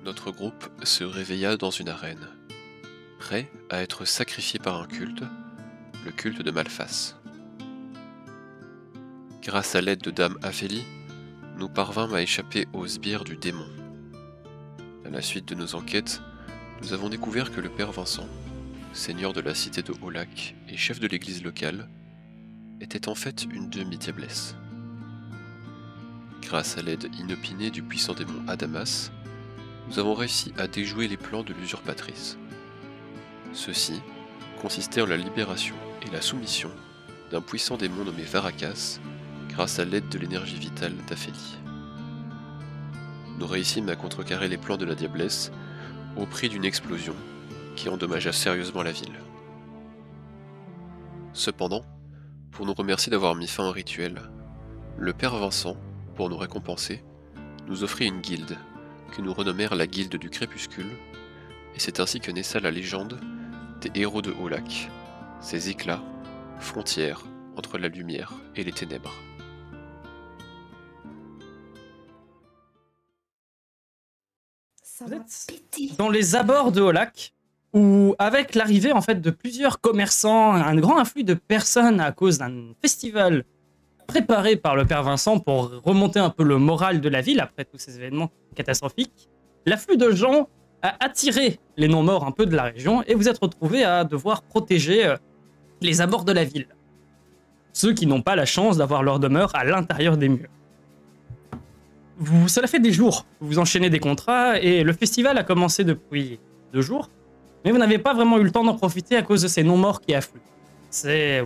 notre groupe se réveilla dans une arène, prêt à être sacrifié par un culte, le culte de Malphas. Grâce à l'aide de Dame Aphélie, nous parvînmes à échapper aux sbires du démon. À la suite de nos enquêtes, nous avons découvert que le père Vincent, seigneur de la cité de Haut-Lac et chef de l'église locale, était en fait une demi-diablesse. Grâce à l'aide inopinée du puissant démon Adamas, nous avons réussi à déjouer les plans de l'usurpatrice. Ceux-ci consistaient en la libération et la soumission d'un puissant démon nommé Varacas grâce à l'aide de l'énergie vitale d'Aphélie. Nous réussîmes à contrecarrer les plans de la diablesse au prix d'une explosion qui endommagea sérieusement la ville. Cependant, pour nous remercier d'avoir mis fin au rituel, le père Vincent, pour nous récompenser, nous offrit une guilde, que nous renommèrent la Guilde du Crépuscule, et c'est ainsi que naissa la légende des héros de Haut-Lac, ces éclats, frontières entre la lumière et les ténèbres. Vous êtes dans les abords de Haut-Lac, où avec l'arrivée en fait de plusieurs commerçants, un grand afflux de personnes à cause d'un festival préparé par le père Vincent pour remonter un peu le moral de la ville après tous ces événements catastrophiques, l'afflux de gens a attiré les non-morts un peu de la région et vous êtes retrouvés à devoir protéger les abords de la ville. Ceux qui n'ont pas la chance d'avoir leur demeure à l'intérieur des murs. Cela fait des jours que vous enchaînez des contrats et le festival a commencé depuis 2 jours, mais vous n'avez pas vraiment eu le temps d'en profiter à cause de ces non-morts qui affluent.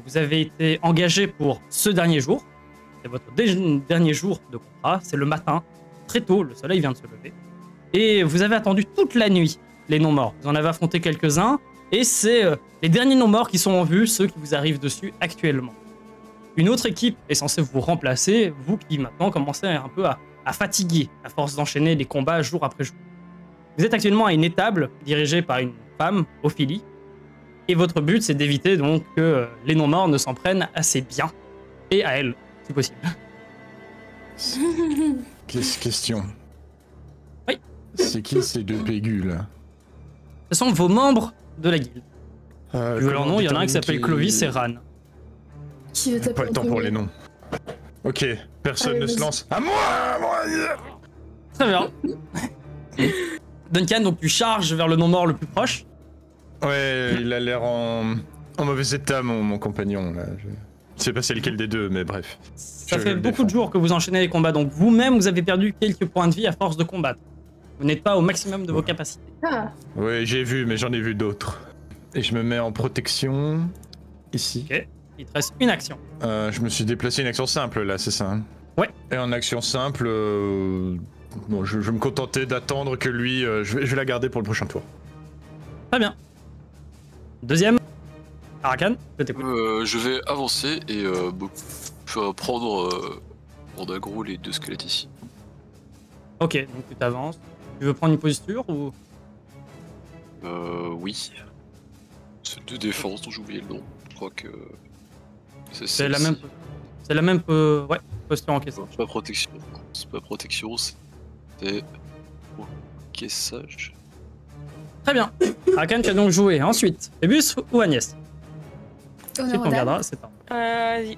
Vous avez été engagé pour ce dernier jour, c'est votre dernier jour de contrat, c'est le matin, très tôt, le soleil vient de se lever, et vous avez attendu toute la nuit les non-morts. Vous en avez affronté quelques-uns, et c'est les derniers non-morts qui sont en vue, ceux qui vous arrivent dessus actuellement. Une autre équipe est censée vous remplacer, vous qui maintenant commencez un peu à fatiguer à force d'enchaîner les combats jour après jour. Vous êtes actuellement à une étable dirigée par une femme, Ophélie, et votre but c'est d'éviter donc que les non-morts ne s'en prennent assez bien, et à elle, si possible. Question. Oui. C'est qui ces 2 pégules? Ce sont vos membres de la guilde. Tu veux leur Comment nom, il y en a un qui s'appelle déterminer Clovis et Ran. Qui veut Pas taper le temps pour les noms. Ok, personne Allez, ne se vas-y. lance. À moi, Très bien. Duncan, donc tu charges vers le non-mort le plus proche. Ouais, il a l'air en mauvais état, mon compagnon. Là. Je sais pas c'est lequel des deux, mais bref. Ça Je fait le beaucoup de défends. jours que vous enchaînez les combats, donc vous-même vous avez perdu quelques points de vie à force de combattre. Vous n'êtes pas au maximum de vos capacités. Ah, Ouais, j'ai vu, mais j'en ai vu d'autres. Et je me mets en protection ici. Ok. Il te reste une action. Je me suis déplacé une action simple là, c'est ça hein? Ouais. Et en action simple, bon, je vais me contenter d'attendre que lui, je vais la garder pour le prochain tour. Très bien. Deuxième. Arakan, je t'écoute. Je vais avancer et prendre en aggro les 2 squelettes ici. Ok, donc tu t'avances. Tu veux prendre une posture ou... Oui. C'est de défense dont j'ai oublié le nom. Je crois que... C'est la même... C'est la même ouais, posture en question. C'est pas protection. C'est pas protection, c'est... Ok, sage. Très bien. Arakan, tu as donc joué. Ensuite, Phébus ou Agnès? honneur Ensuite, aux on dames. regardera, c'est temps. Vas-y.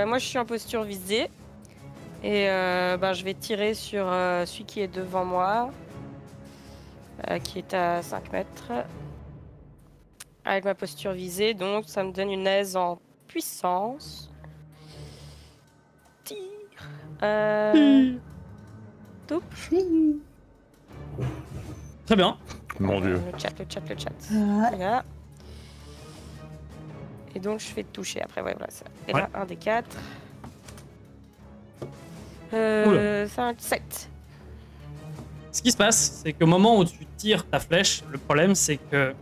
Moi, je suis en posture visée. Et je vais tirer sur celui qui est devant moi, qui est à 5 mètres. Avec ma posture visée, donc ça me donne une aise en puissance. Tire. Toup. Très bien. Mon dieu. Le chat. Ouais. Voilà. Et donc je fais toucher après, ouais, voilà ça. Et Ouais. là, un des 4. Oula. 5, 7. Ce qui se passe, c'est qu'au moment où tu tires ta flèche, le problème c'est que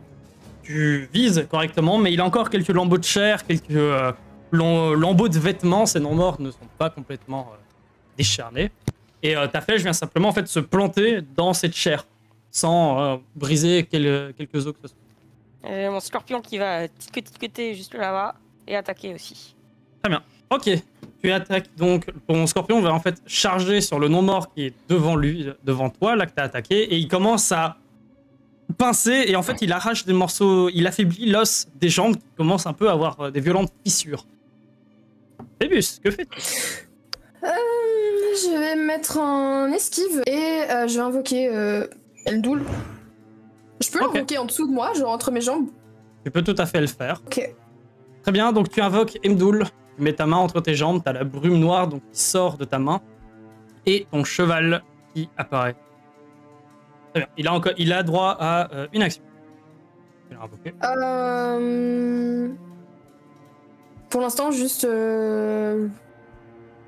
tu vises correctement, mais il a encore quelques lambeaux de chair, quelques lambeaux de vêtements. Ces non-morts ne sont pas complètement décharnés. Et ta flèche vient simplement en fait se planter dans cette chair, sans briser quelques os que ce soit. Mon scorpion qui va tic-tic-tic juste là-bas et attaquer aussi. Très bien. Ok. tu attaques donc. Ton scorpion va en fait charger sur le non-mort qui est devant lui, devant toi, là que t'as attaqué, et il commence à pincer, et en fait il arrache des morceaux, il affaiblit l'os des jambes qui commence un peu à avoir des violentes fissures. Phébus, que fais-tu? Je vais me mettre en esquive et je vais invoquer Eldoul. Je peux Ok. l'invoquer en dessous de moi, genre entre mes jambes. Tu peux tout à fait le faire. Ok. Très bien, donc tu invoques Emdoul, tu mets ta main entre tes jambes, t'as la brume noire donc, qui sort de ta main, et ton cheval qui apparaît. Très bien, il a droit à une action. Tu l'as invoqué. Pour l'instant, juste.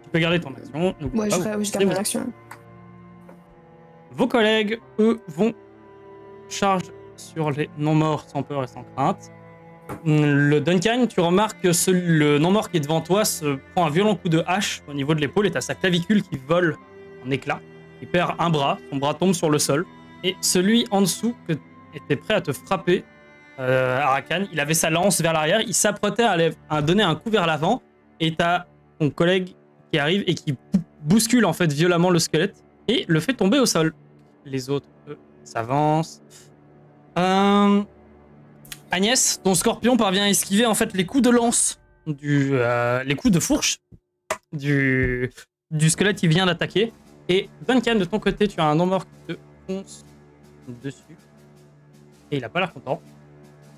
Tu peux garder ton action. n'oublie Ouais, pas, je garde mon action. Vos collègues, eux, vont charge sur les non-morts sans peur et sans crainte. Le Duncan, tu remarques que le non-mort qui est devant toi se prend un violent coup de hache au niveau de l'épaule et t'as sa clavicule qui vole en éclats. Il perd un bras, son bras tombe sur le sol. Et celui en dessous que était prêt à te frapper, Arakan, il avait sa lance vers l'arrière, il s'apprêtait à donner un coup vers l'avant, et t'as ton collègue qui arrive et qui bouscule en fait violemment le squelette et le fait tomber au sol. Les autres, eux, s'avancent. Agnès, ton scorpion parvient à esquiver en fait les coups de lance, les coups de fourche du squelette qui vient d'attaquer. Et Duncan, de ton côté, tu as un non-mort qui te fonce dessus. Et il a pas l'air content.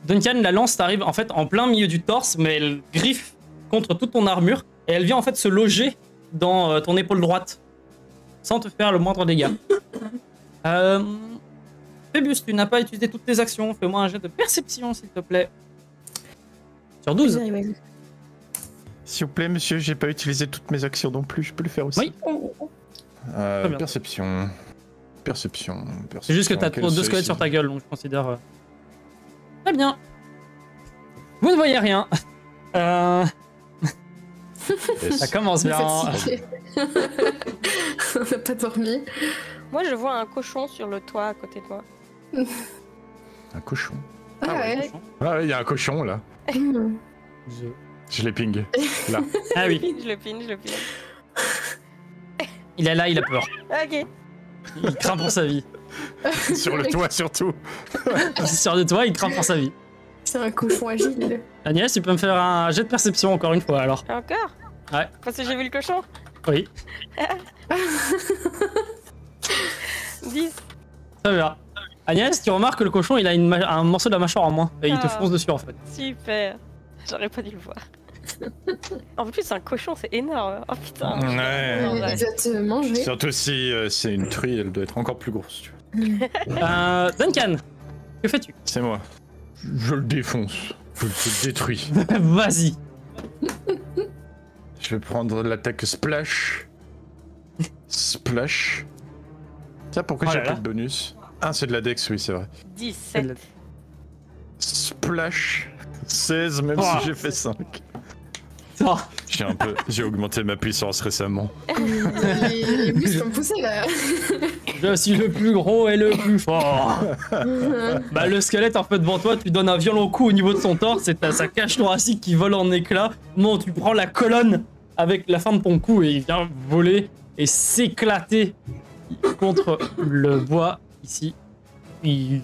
Duncan, la lance t'arrive en fait en plein milieu du torse, mais elle griffe contre toute ton armure. Et elle vient en fait se loger dans ton épaule droite, sans te faire le moindre dégât. Phébus, tu n'as pas utilisé toutes tes actions. Fais-moi un jet de perception, s'il te plaît. Sur 12. S'il vous plaît, monsieur, j'ai pas utilisé toutes mes actions non plus, je peux le faire aussi. Oui. Très bien. Perception. Perception. C'est juste que t'as Quel deux seuil, squelettes sur ta c'est- gueule, donc je considère... Très bien. Vous ne voyez rien. Yes. Ça commence bien. Fatigué. On n'a pas dormi. Moi, je vois un cochon sur le toit à côté de moi. Un cochon. Ah ouais. Ah ouais, il y a un cochon là. Hmm. Je l'ai ping. Là. Ah oui, Je le pine. il est là, il a peur. Ok. Il craint pour sa vie. Sur le toit surtout. Sur de toi, il craint pour sa vie. C'est un cochon agile. Agnès, tu peux me faire un jet de perception encore une fois alors. Encore? Ouais. Parce que j'ai vu le cochon. Oui, 10. très bien. Agnès, tu remarques que le cochon, il a un morceau de la mâchoire en moins. Et il te Ah. fonce dessus en fait. Super. J'aurais pas dû le voir. En plus, un cochon, c'est énorme. Oh putain. Ouais. Ouais. Il va te manger. Surtout si c'est une truie, elle doit être encore plus grosse. Tu vois. Duncan, que fais-tu? C'est moi. Je le défonce. Je le détruis. Vas-y. Je vais prendre l'attaque splash. Splash. Tiens, pourquoi Oh j'ai là pris là. le bonus? Ah, c'est de la dex, oui, c'est vrai. 17. Splash. 16, même Oh. si j'ai fait 5. Oh, J'ai augmenté ma puissance récemment. Les muscles sont poussés là. je suis le plus gros et le plus fort. Bah le squelette en fait devant toi, tu donnes un violent coup au niveau de son torse et t'as sa cage thoracique qui vole en éclats. Non, tu prends la colonne avec la fin de ton cou et il vient voler et s'éclater contre le bois ici. Il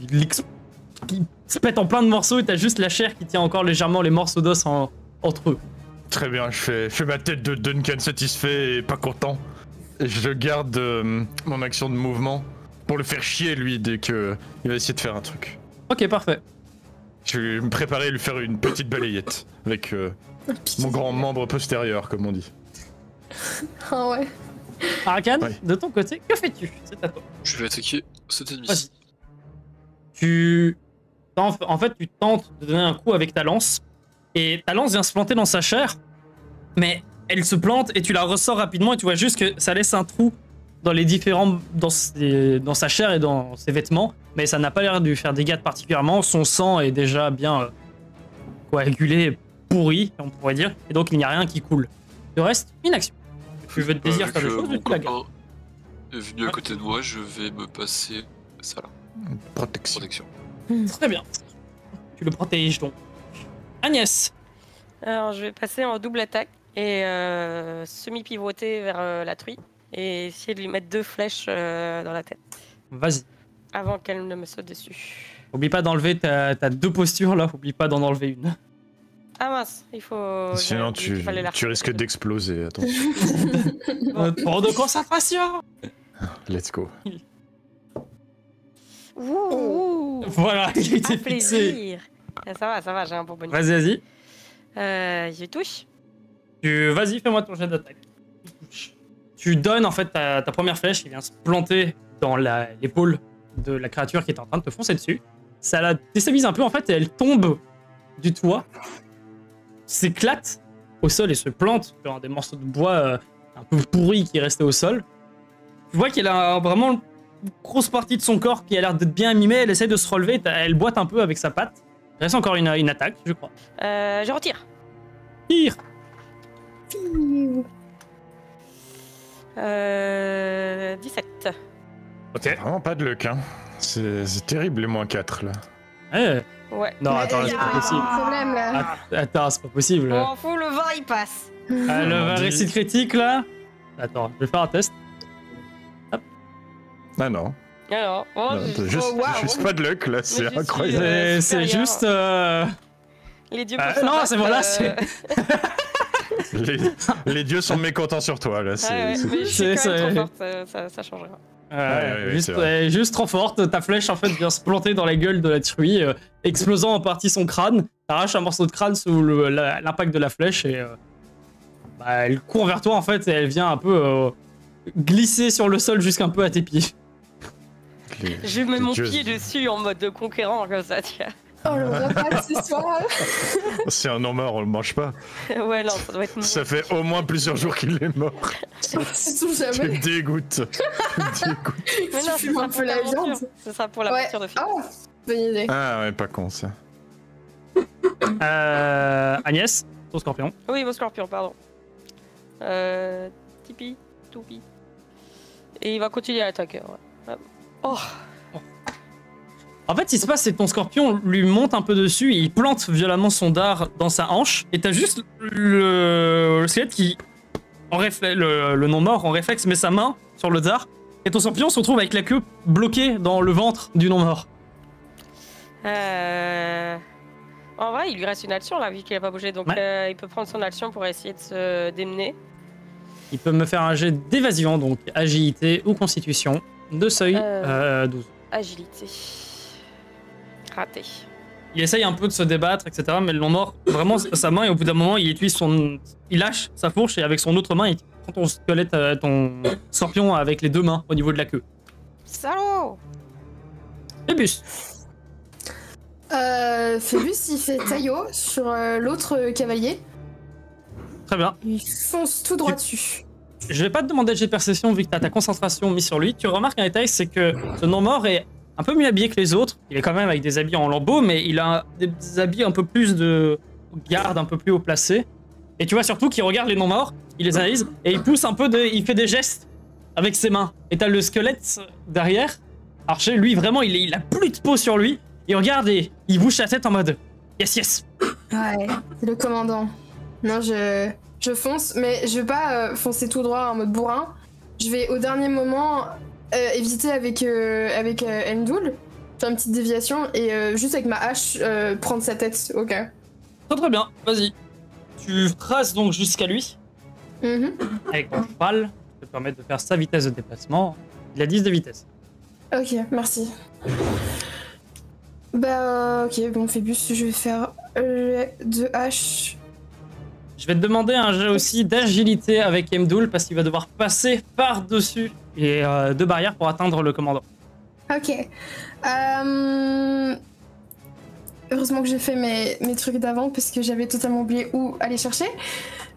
se pète en plein de morceaux et t'as juste la chair qui tient encore légèrement les morceaux d'os entre eux. Très bien, je fais ma tête de Duncan satisfait et pas content. Et je garde mon action de mouvement pour le faire chier lui dès que il va essayer de faire un truc. Ok, parfait. Je vais me préparer à lui faire une petite balayette avec mon grand membre postérieur, comme on dit. Ah ouais. Arakan, Ouais. de ton côté, que fais-tu? C'est à toi. Je vais attaquer cet ennemi. Vas-y. En fait, tu tentes de donner un coup avec ta lance, et ta lance vient se planter dans sa chair, mais elle se plante et tu la ressors rapidement et tu vois juste que ça laisse un trou dans les différents, dans sa chair et dans ses vêtements, mais ça n'a pas l'air de lui faire des dégâts particulièrement. Son sang est déjà bien coagulé, pourri, on pourrait dire, et donc il n'y a rien qui coule. Il reste une action. Tu veux te désir Vu faire des que choses, mon tu la gardes. copain est venu à côté de moi, je vais me passer ça là. Protection. Protection. Très bien. Tu le protèges donc. Agnès. Alors, je vais passer en double attaque et semi-pivoter vers la truie et essayer de lui mettre 2 flèches dans la tête Vas-y. avant qu'elle ne me saute dessus. Oublie pas d'enlever, t'as 2 postures là, oublie pas d'en enlever une. Ah mince, il faut... Sinon, tu risques d'exploser, attention. Pour de concentration. Let's go. Ouh, Voilà, il a été un fixé. plaisir. Ça va, j'ai un bon bonus. Vas-y. Je touche. Vas-y, fais-moi ton jet d'attaque. Tu donnes en fait ta première flèche qui vient se planter dans l'épaule de la créature qui est en train de te foncer dessus. Ça la déstabilise un peu en fait et elle tombe du toit, s'éclate au sol et se plante sur des morceaux de bois un peu pourris qui restaient au sol. Tu vois qu'elle a vraiment une grosse partie de son corps qui a l'air d'être bien animée, elle essaie de se relever, elle boite un peu avec sa patte. Il reste encore une attaque, je crois. Je retire. Tire. 17. Ok. Vraiment pas de luck, hein. C'est terrible les -4 là. Ouais. Non, Mais attends, y c'est a pas possible. un problème là. Attends, c'est pas possible. On fout, le vent il passe. Le récit critique là. Attends, je vais faire un test. Ah non. Alors, Non, t'as juste pas de luck là, c'est je suis, incroyable. C'est supérieur. juste. Les dieux Non, c'est voilà, c'est. Les dieux sont mécontents sur toi là. Mais je suis quand même trop forte, ça changera. C'est vrai. Juste trop forte, ta flèche en fait vient se planter dans la gueule de la truie, explosant en partie son crâne. T'arraches un morceau de crâne sous l'impact de la flèche et elle court vers toi en fait et elle vient un peu glisser sur le sol jusqu'un peu à tes pieds. Je mets mon pied dessus en mode de conquérant comme ça, tiens. Oh le repas ce soir. C'est un non-mort, on le mange pas. Ouais, non, ça doit être mou. Ça fait au moins plusieurs jours qu'il est mort. C'est tout Tu jamais. me dégoûtes. Mais non, fumes un peu la viande. Ce sera pour l'aventure de film. Ah, bonne idée. Ah ouais, pas con ça. Agnès, ton scorpion. Oui, mon scorpion, pardon. Tipeee, Toupi. Et il va continuer à attaquer. Ouais. Oh. En fait, ce qui se passe, c'est que ton scorpion lui monte un peu dessus et il plante violemment son dard dans sa hanche. Et t'as juste le squelette qui, le non-mort en réflexe, met sa main sur le dard. Et ton scorpion se retrouve avec la queue bloquée dans le ventre du non-mort. En vrai, il lui reste une action là, vu qu'il a pas bougé. Donc il peut prendre son action pour essayer de se démener. Il peut me faire un jet d'évasion, donc agilité ou constitution, de seuil 12. Agilité. Raté. Il essaye un peu de se débattre, etc. Mais le non-mort, vraiment, sa main, et au bout d'un moment, il lâche sa fourche et avec son autre main, il prend ton squelette, ton scorpion avec les 2 mains au niveau de la queue. Salaud! Phébus. Phébus, il fait taillot sur l'autre cavalier. Très bien. Il fonce tout droit dessus. Je vais pas te demander de jet de perception vu que t'as ta concentration mise sur lui. Tu remarques un détail, c'est que ce non-mort est un peu mieux habillé que les autres. Il est quand même avec des habits en lambeaux, mais il a des habits un peu plus de garde, un peu plus haut placés. Et tu vois surtout qu'il regarde les non-morts, il les analyse et il pousse un peu il fait des gestes avec ses mains. Et t'as le squelette derrière. Archer, lui, vraiment, il a plus de peau sur lui. Il regarde et il bouge sa tête en mode yes, yes. Ouais, c'est le commandant. Non, je fonce, mais je vais pas foncer tout droit en mode bourrin. Je vais au dernier moment éviter avec Elmdul, faire une petite déviation et juste avec ma hache prendre sa tête au cas. Très bien, vas-y. Tu traces donc jusqu'à lui. Avec ton cheval, ça te permet de faire sa vitesse de déplacement. Il a 10 de vitesse. Ok, merci. Ok, bon, Phébus, je vais faire de hache. Je vais te demander un jet aussi d'agilité avec Emdoul parce qu'il va devoir passer par-dessus les 2 barrières pour atteindre le commandant. Ok. Heureusement que j'ai fait mes trucs d'avant parce que j'avais totalement oublié où aller chercher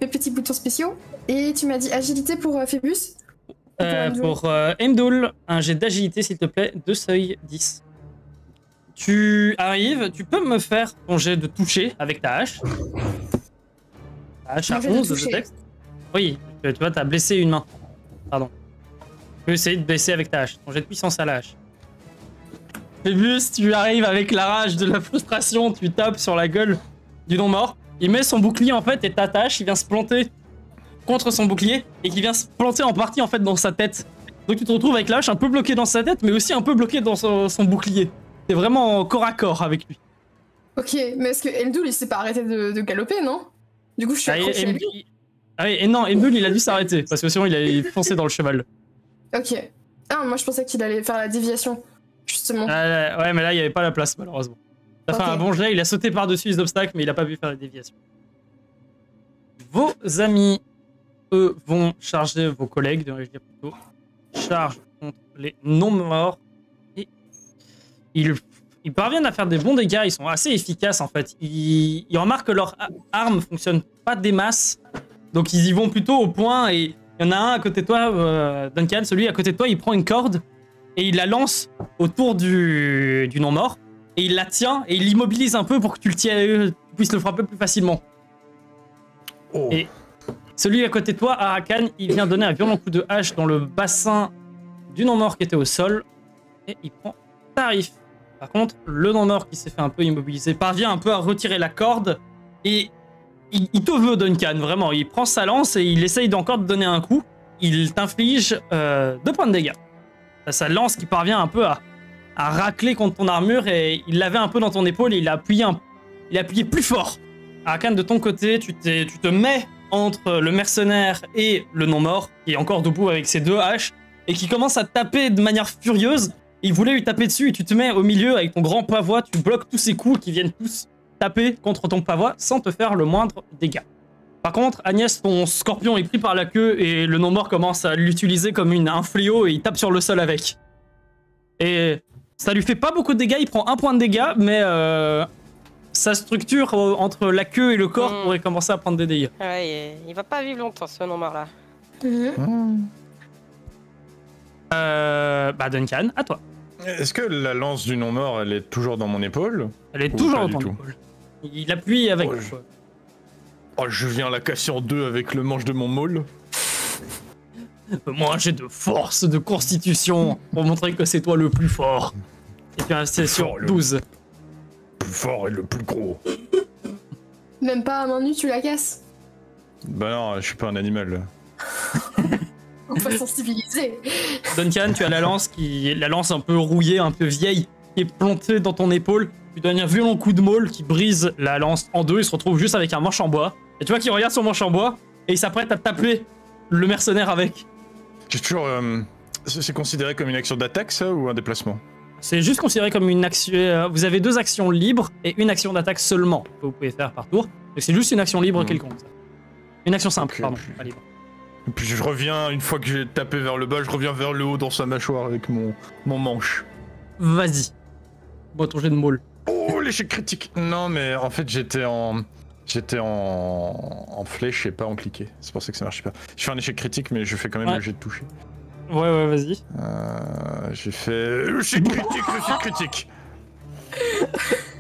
mes petits boutons spéciaux. Et tu m'as dit agilité pour Phébus Pour Emdoul, un jet d'agilité s'il te plaît, de seuil 10. Tu arrives, tu peux me faire ton jet de toucher avec ta hache. Ta hache à 11 de texte. Oui, tu vois, t'as blessé une main. Pardon. Tu peux essayer de blesser avec ta hache. Ton jet de puissance à la hache. Phébus, tu arrives avec la rage de la frustration, tu tapes sur la gueule du non-mort. Il met son bouclier en fait et t'attaches, il vient se planter contre son bouclier et qui vient se planter en partie en fait dans sa tête. Donc tu te retrouves avec la hache un peu bloqué dans sa tête, mais aussi un peu bloqué dans son bouclier. T'es vraiment corps à corps avec lui. Ok, mais est-ce que Eldoul il s'est pas arrêté de galoper, non? Du coup, je suis accroché à lui. Ah oui, et non, Eldoul il a dû s'arrêter parce que sinon il allait foncer dans le cheval. Ok. Ah, moi je pensais qu'il allait faire la déviation, justement. Ouais, mais là il n'y avait pas la place malheureusement. Il a fait un bon jet, il a sauté par-dessus les obstacles, mais il a pas pu faire la déviation. Vos amis, eux, vont charger vos collègues, devrais-je dire plutôt. Charge contre les non-morts. Et ils parviennent à faire des bons dégâts, ils sont assez efficaces en fait. Ils remarquent que leurs armes fonctionnent pas des masses, donc ils y vont plutôt au point. Et il y en a un à côté de toi, Duncan, celui à côté de toi, il prend une corde et il la lance autour du non-mort. Et il la tient et il l'immobilise un peu pour que tu puisses le frapper plus facilement. Oh. Et celui à côté de toi, Arakan, il vient donner un violent coup de hache dans le bassin du non-mort qui était au sol. Et il prend tarif. Par contre, le non-mort qui s'est fait un peu immobiliser parvient un peu à retirer la corde. Et il te veut, Duncan, vraiment. Il prend sa lance et il essaye encore de donner un coup. Il t'inflige 2 points de dégâts. Sa lance qui parvient un peu à racler contre ton armure et il l'avait un peu dans ton épaule et il a appuyé plus fort. Arakan, de ton côté, tu te mets entre le mercenaire et le non-mort, qui est encore debout avec ses 2 haches, et qui commence à taper de manière furieuse. Il voulait lui taper dessus et tu te mets au milieu avec ton grand pavois, tu bloques tous ses coups qui viennent tous taper contre ton pavois sans te faire le moindre dégât. Par contre, Agnès, ton scorpion est pris par la queue et le non-mort commence à l'utiliser comme un fléau et il tape sur le sol avec. Et ça lui fait pas beaucoup de dégâts, il prend 1 point de dégâts, mais sa structure entre la queue et le corps pourrait commencer à prendre des dégâts. Ouais, il va pas vivre longtemps ce non-mort là. Bah Duncan, à toi. Est-ce que la lance du non-mort, elle est toujours dans mon épaule? Elle est Ou toujours pas dans du ton tout épaule. Il appuie avec. Oh, je viens la casser en 2 avec le manche de mon maul. Moi, j'ai de force, de constitution, pour montrer que c'est toi le plus fort. Et puis, c'est sur 12. Le plus fort et le plus gros. Même pas à main nue, tu la casses? Bah non, je suis pas un animal. On va sensibiliser. Duncan, tu as la lance un peu rouillée, un peu vieille, qui est plantée dans ton épaule. Tu donnes un violent coup de maul qui brise la lance en 2. Il se retrouve juste avec un manche en bois. Et tu vois qu'il regarde son manche en bois et il s'apprête à taper le mercenaire avec. J'ai toujours. C'est considéré comme une action d'attaque, ça, ou un déplacement? C'est juste considéré comme une action. Vous avez 2 actions libres et une action d'attaque seulement que vous pouvez faire par tour. Donc c'est juste une action libre quelconque. Ça. Une action simple, Okay, pardon, pas libre. Et puis je reviens, une fois que j'ai tapé vers le bas, je reviens vers le haut dans sa mâchoire avec mon manche. Vas-y. Bon, ton jet de maul. Oh, l'échec critique! Non, mais en fait, j'étais en flèche et pas en cliqué. C'est pour ça que ça marche pas. Je fais un échec critique, mais je fais quand même le jet de toucher. Ouais, vas-y. J'ai fait... Échec critique!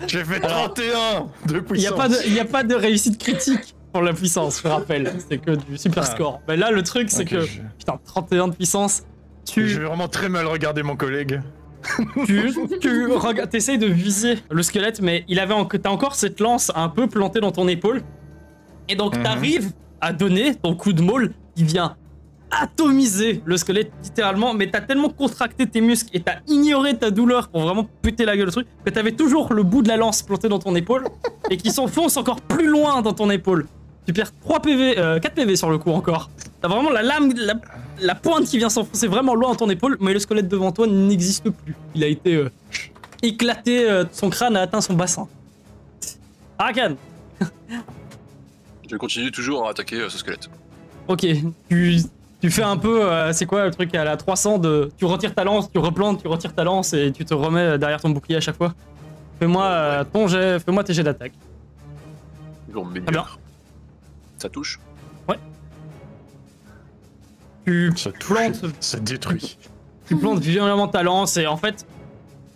J'ai fait 31 de puissance. Il y a pas de réussite critique pour la puissance, je rappelle. C'est que du super score. Mais là, le truc, c'est que... Putain, 31 de puissance. Je vais vraiment très mal regarder mon collègue. T'essayes de viser le squelette, mais t'as encore cette lance un peu plantée dans ton épaule. Et donc t'arrives à donner ton coup de maul qui vient atomiser le squelette littéralement, mais t'as tellement contracté tes muscles et t'as ignoré ta douleur pour vraiment péter la gueule le truc que t'avais toujours le bout de la lance planté dans ton épaule et qui s'enfonce encore plus loin dans ton épaule. Tu perds 4 PV sur le coup encore. T'as vraiment la lame, la pointe qui vient s'enfoncer vraiment loin dans ton épaule, mais le squelette devant toi n'existe plus. Il a été éclaté, son crâne a atteint son bassin. Arakan. Je continue toujours à attaquer ce squelette. Ok, tu fais un peu, c'est quoi le truc à la 300 de... Tu retires ta lance, tu replantes, tu retires ta lance et tu te remets derrière ton bouclier à chaque fois. Fais-moi tes jets d'attaque. Toujours meilleur. Bien. Ça touche? Ouais. Tu ça touche, plantes... Ça détruit. Tu plantes violemment ta lance et en fait,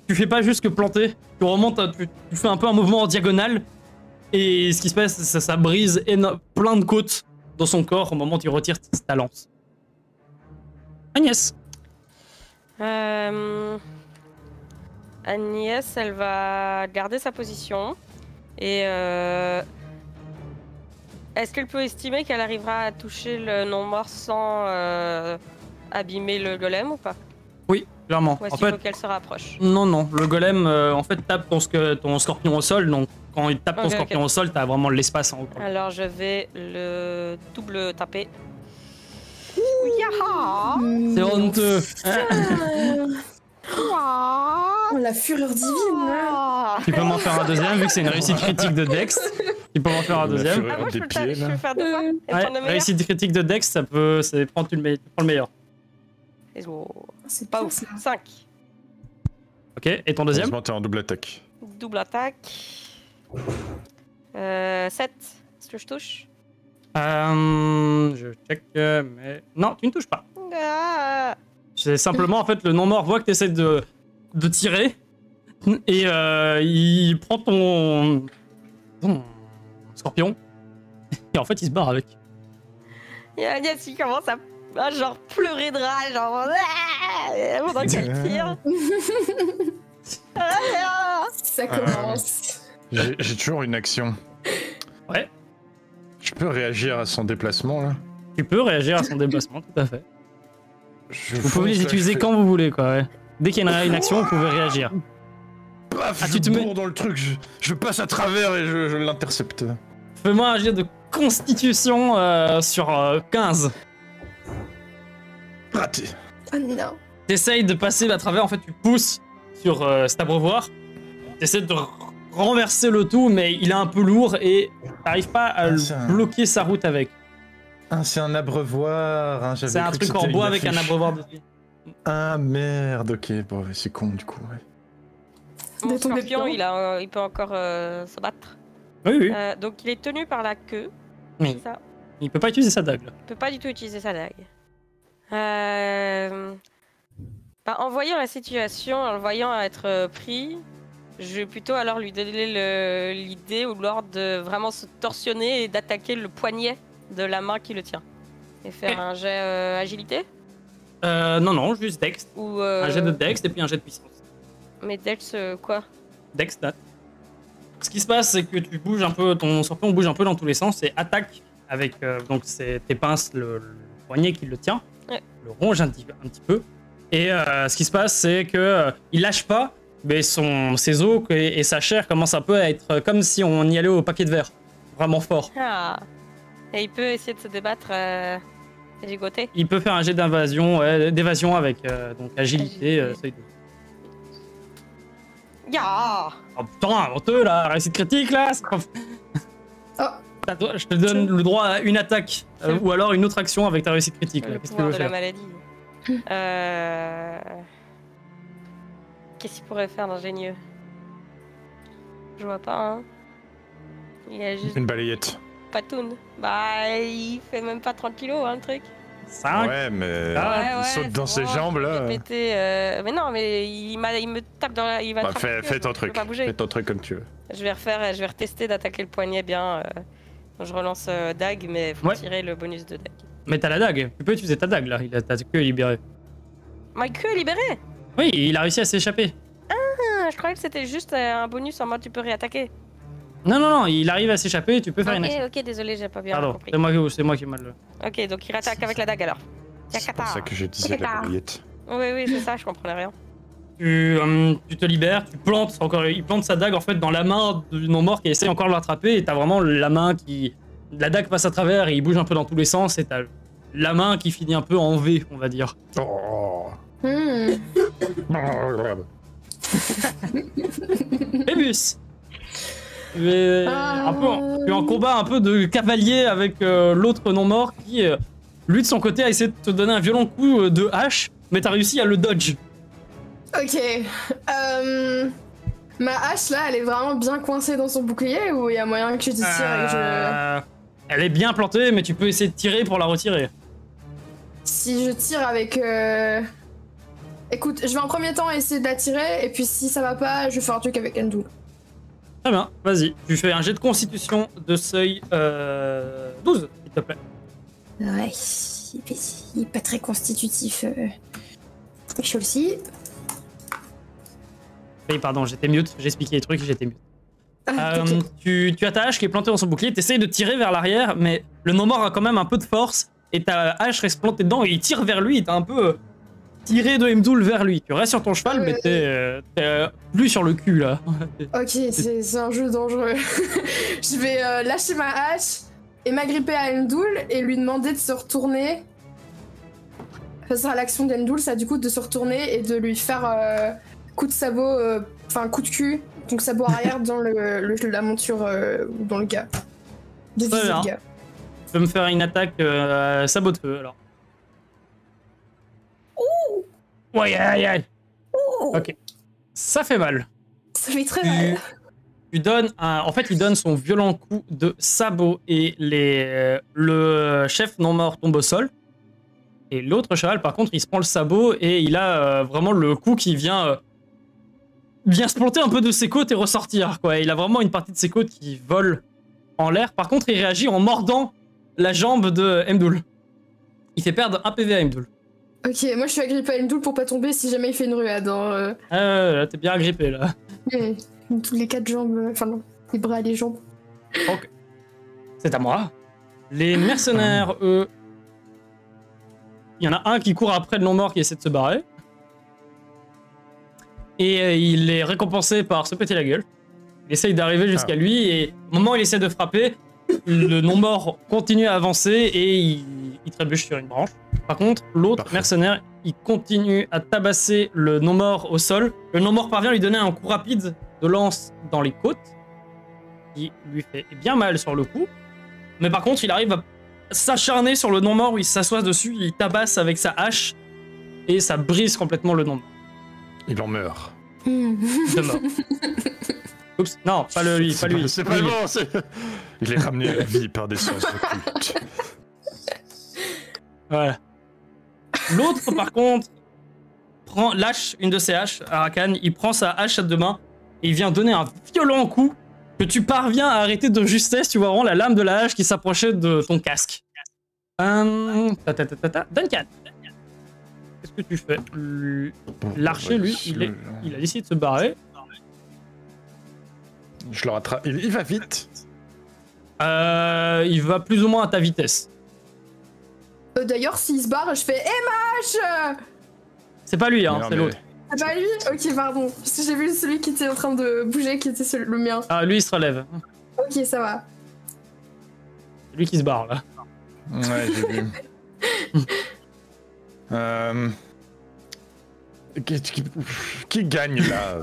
tu fais pas juste que planter, tu remontes, tu fais un peu un mouvement en diagonale et ce qui se passe, ça brise plein de côtes dans son corps au moment où tu retires ta lance. Agnès. Agnès, elle va garder sa position et Est-ce qu'elle peut estimer qu'elle arrivera à toucher le non-mort sans abîmer le golem ou pas? Oui, clairement. Ou est-ce En qu'il fait, faut qu'elle se rapproche? non. Le golem, en fait, tape ton scorpion au sol. Donc, quand il tape ton Ok, scorpion ok. au sol, t'as vraiment l'espace en haut. Alors je vais le double taper. Yaha! C'est honteux. Oh, la fureur divine, là. Tu peux m'en faire un deuxième, vu que c'est une réussite critique de Dex. Tu peux m'en faire un deuxième. Ah, moi je Des peux, le faire, pieds, je peux là. le faire deux fois et Ouais, prendre le meilleur. réussite critique de Dex, ça peut. Prends le meilleur. Let's go. C'est Pas pas ouf. ça. 5. Ok, et ton deuxième? Heureusement, t'es en double attaque. Double attaque. 7. Est-ce que je touche? Je check, mais. Non, tu ne touches pas. Ah. C'est simplement, en fait, le non-mort voit que tu essaies de tirer. Et il prend ton scorpion. Et en fait, il se barre avec. Il y a Agnès qui commence à genre pleurer de rage, genre pendant qu'elle tire. Ça commence. J'ai toujours une action. Ouais. Je peux réagir à son déplacement là. Tu peux réagir à son déplacement, tout à fait. Je Vous fonce, pouvez les là, utiliser je fais- quand vous voulez, quoi, ouais. Dès qu'il y a une action, vous pouvez réagir. Paf, Ah, je tu te mets- bourre dans le truc, je passe à travers et je l'intercepte. Fais-moi un jet de constitution sur 15. Raté. Oh non. T'essayes de passer à travers, en fait, tu pousses sur cet abreuvoir. T'essaies de renverser le tout, mais il est un peu lourd et t'arrives pas à bloquer sa route avec. Ah, c'est un abreuvoir. Hein, j'avais C'est un cru que truc en c'était bois une avec un affiche. abreuvoir dessus. Ah merde, ok, bon, ouais, c'est con du coup. Ouais. Mon De tomber scorpion, dedans. il peut encore se battre. Oui, oui. Donc il est tenu par la queue. Oui. Ça. Il peut pas utiliser sa dague, là. Il peut pas du tout utiliser sa dague. En voyant la situation, en le voyant être pris, je vais plutôt alors lui donner l'idée ou l'ordre de vraiment se torsionner et d'attaquer le poignet de la main qui le tient. Et faire un jet agilité Non, juste Dex. ou Un jet de Dex et puis un jet de puissance. Mais Dex quoi? Dex, stat. Ce qui se passe, c'est que tu bouges un peu, ton scorpion bouge un peu dans tous les sens et attaque avec donc c'est tes pinces, le poignet qui le tient, Ouais. le ronge un petit peu. Et ce qui se passe, c'est que il lâche pas, mais ses os et sa chair commencent un peu à être comme si on y allait au paquet de verre. Vraiment fort. Ah. Et il peut essayer de se débattre et gigoter. Il peut faire un jet d'invasion, d'évasion avec donc agilité. Agilité. Seuil 12. Ya. Oh putain, honteux là, réussite critique là. Oh. Je te donne le droit à une attaque ou alors une autre action avec ta réussite critique. Le Qu'est-ce que tu pouvoir veux de la faire? maladie. Qu'est-ce qu'il pourrait faire d'ingénieux? Je vois pas, hein. Il a juste Une balayette. patoun. Bah, il fait même pas 30 kilos, hein, le truc. 5. Ouais, mais Ah, il saute dans ses jambes là. Mais non, mais il me tape dans la... Il va Bah, attraper le fais queue, ton je peux truc. pas bouger. Fais ton truc comme tu veux. Je vais retester d'attaquer le poignet bien. Je relance dague, mais faut Ouais. tirer le bonus de dague. Mais t'as la dague, tu peux utiliser ta dague là, ta queue est libérée. Ma queue est libérée. Oui, il a réussi à s'échapper. Ah, je croyais que c'était juste un bonus en mode tu peux réattaquer. Non, il arrive à s'échapper, tu peux faire une action. Ok, désolé, j'ai pas bien Pardon, compris. c'est moi qui ai mal. Ok, donc il rattaque avec la dague alors. C'est pour ça que je disais la balayette. Oui, c'est ça, je comprenais rien. Tu te libères, il plante sa dague en fait dans la main du non-mort qui essaie encore de l'attraper et t'as vraiment la main qui... La dague passe à travers et il bouge un peu dans tous les sens et t'as la main qui finit un peu en V, on va dire. Oh. Hmm. Phébus, tu es en combat un peu de cavalier avec l'autre non-mort qui, lui de son côté, a essayé de te donner un violent coup de hache, mais t'as réussi à le dodge. Ok. Ma hache là, elle est vraiment bien coincée dans son bouclier ou il y a moyen que je tire et que je. Elle est bien plantée, mais tu peux essayer de tirer pour la retirer. Si je tire avec. Écoute, je vais en premier temps essayer de la tirer et puis si ça va pas, je vais faire un truc avec Endul. Très bien, vas-y. Tu fais un jet de constitution de seuil 12, s'il te plaît. Ouais, il est pas très constitutif. Je suis aussi. Oui, pardon, j'étais mute. J'ai expliqué les trucs et j'étais mute. Tu as ta hache qui est plantée dans son bouclier, t'essayes de tirer vers l'arrière, mais le non-mort a quand même un peu de force, et ta hache reste plantée dedans, et il tire vers lui, et t'as un peu tiré de Mdoul vers lui. Tu restes sur ton cheval, mais t'es plus sur le cul, là. Ok, c'est un jeu dangereux. Je vais lâcher ma hache et m'agripper à Mdoul et lui demander de se retourner. Ça sera l'action d'Mdoul, ça du coup de se retourner et de lui faire coup de sabot, enfin coup de cul, donc sabot arrière dans la monture ou dans le gars. De viser le gars. Tu peux me faire une attaque sabot de feu alors. Ouh. Ouais, aïe aïe. Ouh. Ok. Ça fait mal. Ça fait très mal. Tu donnes en fait, il donne son violent coup de sabot et le chef non mort tombe au sol. Et l'autre cheval, par contre, il se prend le sabot et il a vraiment le coup qui vient se planter un peu de ses côtes et ressortir, quoi. Il a vraiment une partie de ses côtes qui vole en l'air. Par contre, il réagit en mordant la jambe de Mdoul. Il fait perdre un PV à Mdoul. Ok, moi je suis agrippée à Mdoul pour pas tomber si jamais il fait une ruade. Hein. Là, t'es bien agrippé, là. Tous les 4 jambes, enfin non, les bras et les jambes. Ok. C'est à moi. Les mercenaires, eux... Il y en a un qui court après le non-mort qui essaie de se barrer. Et il est récompensé par se péter la gueule. Il essaye d'arriver jusqu'à lui et au moment où il essaie de frapper, le non-mort continue à avancer et il trébuche sur une branche. Par contre, l'autre mercenaire, il continue à tabasser le non-mort au sol. Le non-mort parvient à lui donner un coup rapide de lance dans les côtes, qui lui fait bien mal sur le coup. Mais par contre, il arrive à s'acharner sur le non-mort où il s'assoit dessus, il tabasse avec sa hache et ça brise complètement le non-mort. Il en meurt. De mort. Oups, non, pas lui. C'est pas bon, il est ramené à la vie par des sens occultes. Voilà. L'autre, par contre, lâche une de ses haches, Arakan, il prend sa hache à deux mains et il vient donner un violent coup que tu parviens à arrêter de justesse. Tu vois vraiment la lame de la hache qui s'approchait de ton casque. Duncan, qu'est-ce que tu fais? L'archer, lui, il a décidé de se barrer. Je le rattrape. Il va vite. Il va plus ou moins à ta vitesse. D'ailleurs, s'il se barre, je fais MH. C'est pas lui, hein, Non, c'est l'autre. Ah bah lui? Ok, pardon. Parce que j'ai vu celui qui était en train de bouger, qui était le mien. Ah, lui, il se relève. Ok, ça va. C'est lui qui se barre, là. Ouais, j'ai vu. Qui gagne là?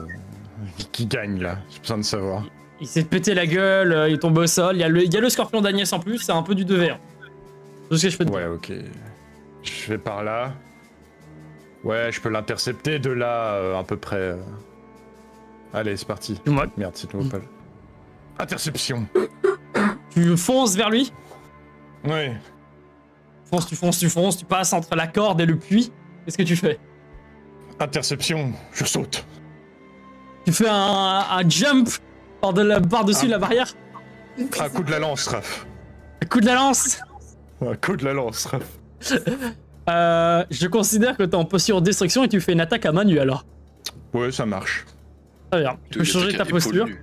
Qui gagne là? J'ai besoin de savoir. Il s'est pété la gueule, il tombe au sol. Il y a le scorpion d'Agnès en plus, c'est un peu du 2v1. C'est ce que je peux te dire. Ouais, ok. Je vais par là. Ouais, je peux l'intercepter de là, à peu près. Allez, c'est parti. Dis-moi. Merde, c'est nouveau pas. Interception. Tu fonces vers lui. Ouais. Tu fonces, tu passes entre la corde et le puits. Qu'est-ce que tu fais? Interception, je saute. Tu fais un jump par-dessus la barrière. Un coup de la lance, Raph. Un coup de la lance. Un coup de la lance, Raph. Je considère que t'es en posture destruction et tu fais une attaque à main nue alors. Ouais, ça marche. Très bien. Tu peux changer ta posture. Tu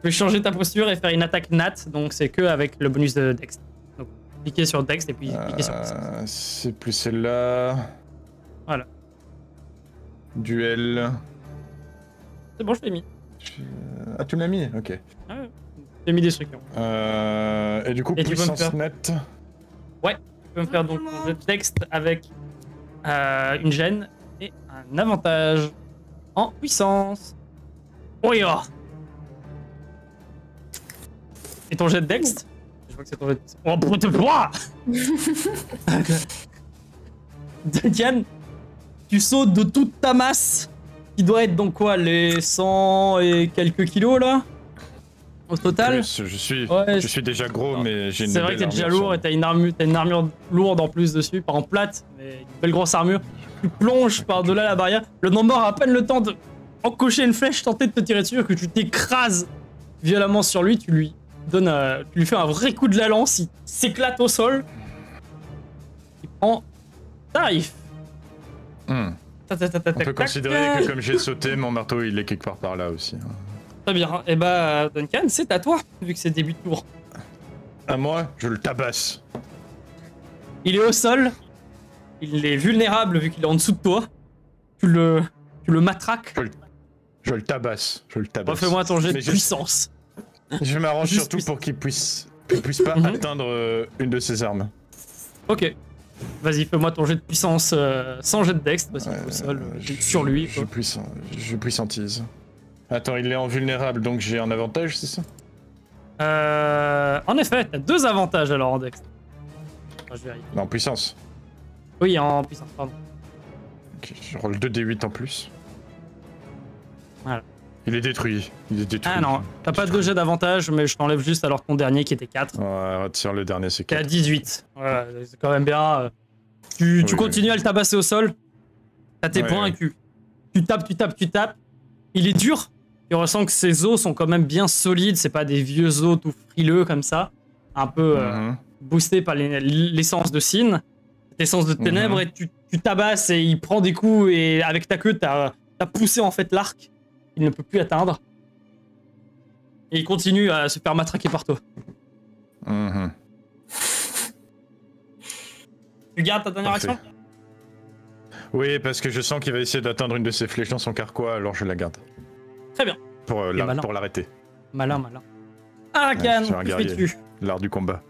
peux changer ta posture et faire une attaque nat, donc c'est que avec le bonus de Dex. Donc cliquez sur Dex et puis cliquez sur puissance. C'est plus celle-là. Voilà. Duel. C'est bon, je l'ai mis. Ah, tu me l'as mis? Ok. Ah, j'ai mis destruction. Et du coup, Et tu peux me puissance faire- nette. Ouais, tu peux me faire donc ton jet de texte avec une gêne et un avantage en puissance. Oh yeah. Et ton jet de dex? Je vois que c'est ton jet de... Oh, pour te voir. Duncan, tu sautes de toute ta masse, qui doit être donc quoi, les 100 et quelques kilos là? Au total? Plus, Ouais, je suis déjà gros, mais j'ai une C'est vrai que belle t'es déjà armure lourd et sur t'as une armure lourde en plus dessus, pas en plate, mais une belle grosse armure. Tu plonges par-delà la barrière, le non-mort a à peine le temps de encocher une flèche, tenter de te tirer dessus, que tu t'écrases violemment sur lui, tu lui fais un vrai coup de la lance, il s'éclate au sol. Il prend tarif. On peut considérer que comme j'ai sauté, mon marteau il est quelque part par là aussi. Très bien. Et bah, Duncan, c'est à toi, vu que c'est début de tour. À moi, je le tabasse. Il est au sol. Il est vulnérable vu qu'il est en dessous de toi. Tu le matraques. Je le tabasse. Refais-moi ton jet de Mais puissance. Je m'arrange Juste surtout puissance. pour qu'il puisse pas atteindre une de ses armes. Ok. Vas-y, fais-moi ton jet de puissance sans jet de dex, parce qu'il est au sol, sur lui. quoi. Je puissantise. Attends, il est en vulnérable, donc j'ai un avantage, c'est ça? En effet, t'as 2 avantages alors en dex. Attends, je vérifie. Non, en puissance. Oui, en puissance, pardon. Ok, je roule 2d8 en plus. Voilà. Il est détruit. Ah non, t'as pas de jet d'avantage, mais je t'enlève juste alors ton dernier qui était 4. Ouais, retire le dernier, c'est T'es à 4. 18. Voilà, c'est quand même bien. Tu Oui, continues à le tabasser au sol. T'as tes Ouais, points ouais. et tu tapes. Il est dur. Tu ressens que ses os sont quand même bien solides. C'est pas des vieux os tout frileux comme ça. Un peu boosté par l'essence de Sin. Cette essence de ténèbres. Et tu tabasses et il prend des coups. Et avec ta queue, t'as poussé en fait l'arc. Il ne peut plus atteindre. Et il continue à se faire matraquer par toi. Tu gardes ta dernière Parfait. action? Oui, parce que je sens qu'il va essayer d'atteindre une de ses flèches dans son carquois, alors je la garde. Très bien. Pour malin. l'arrêter. Malin. Arakan, Ouais, c'est un que guerrier. fais-tu? L'art du combat.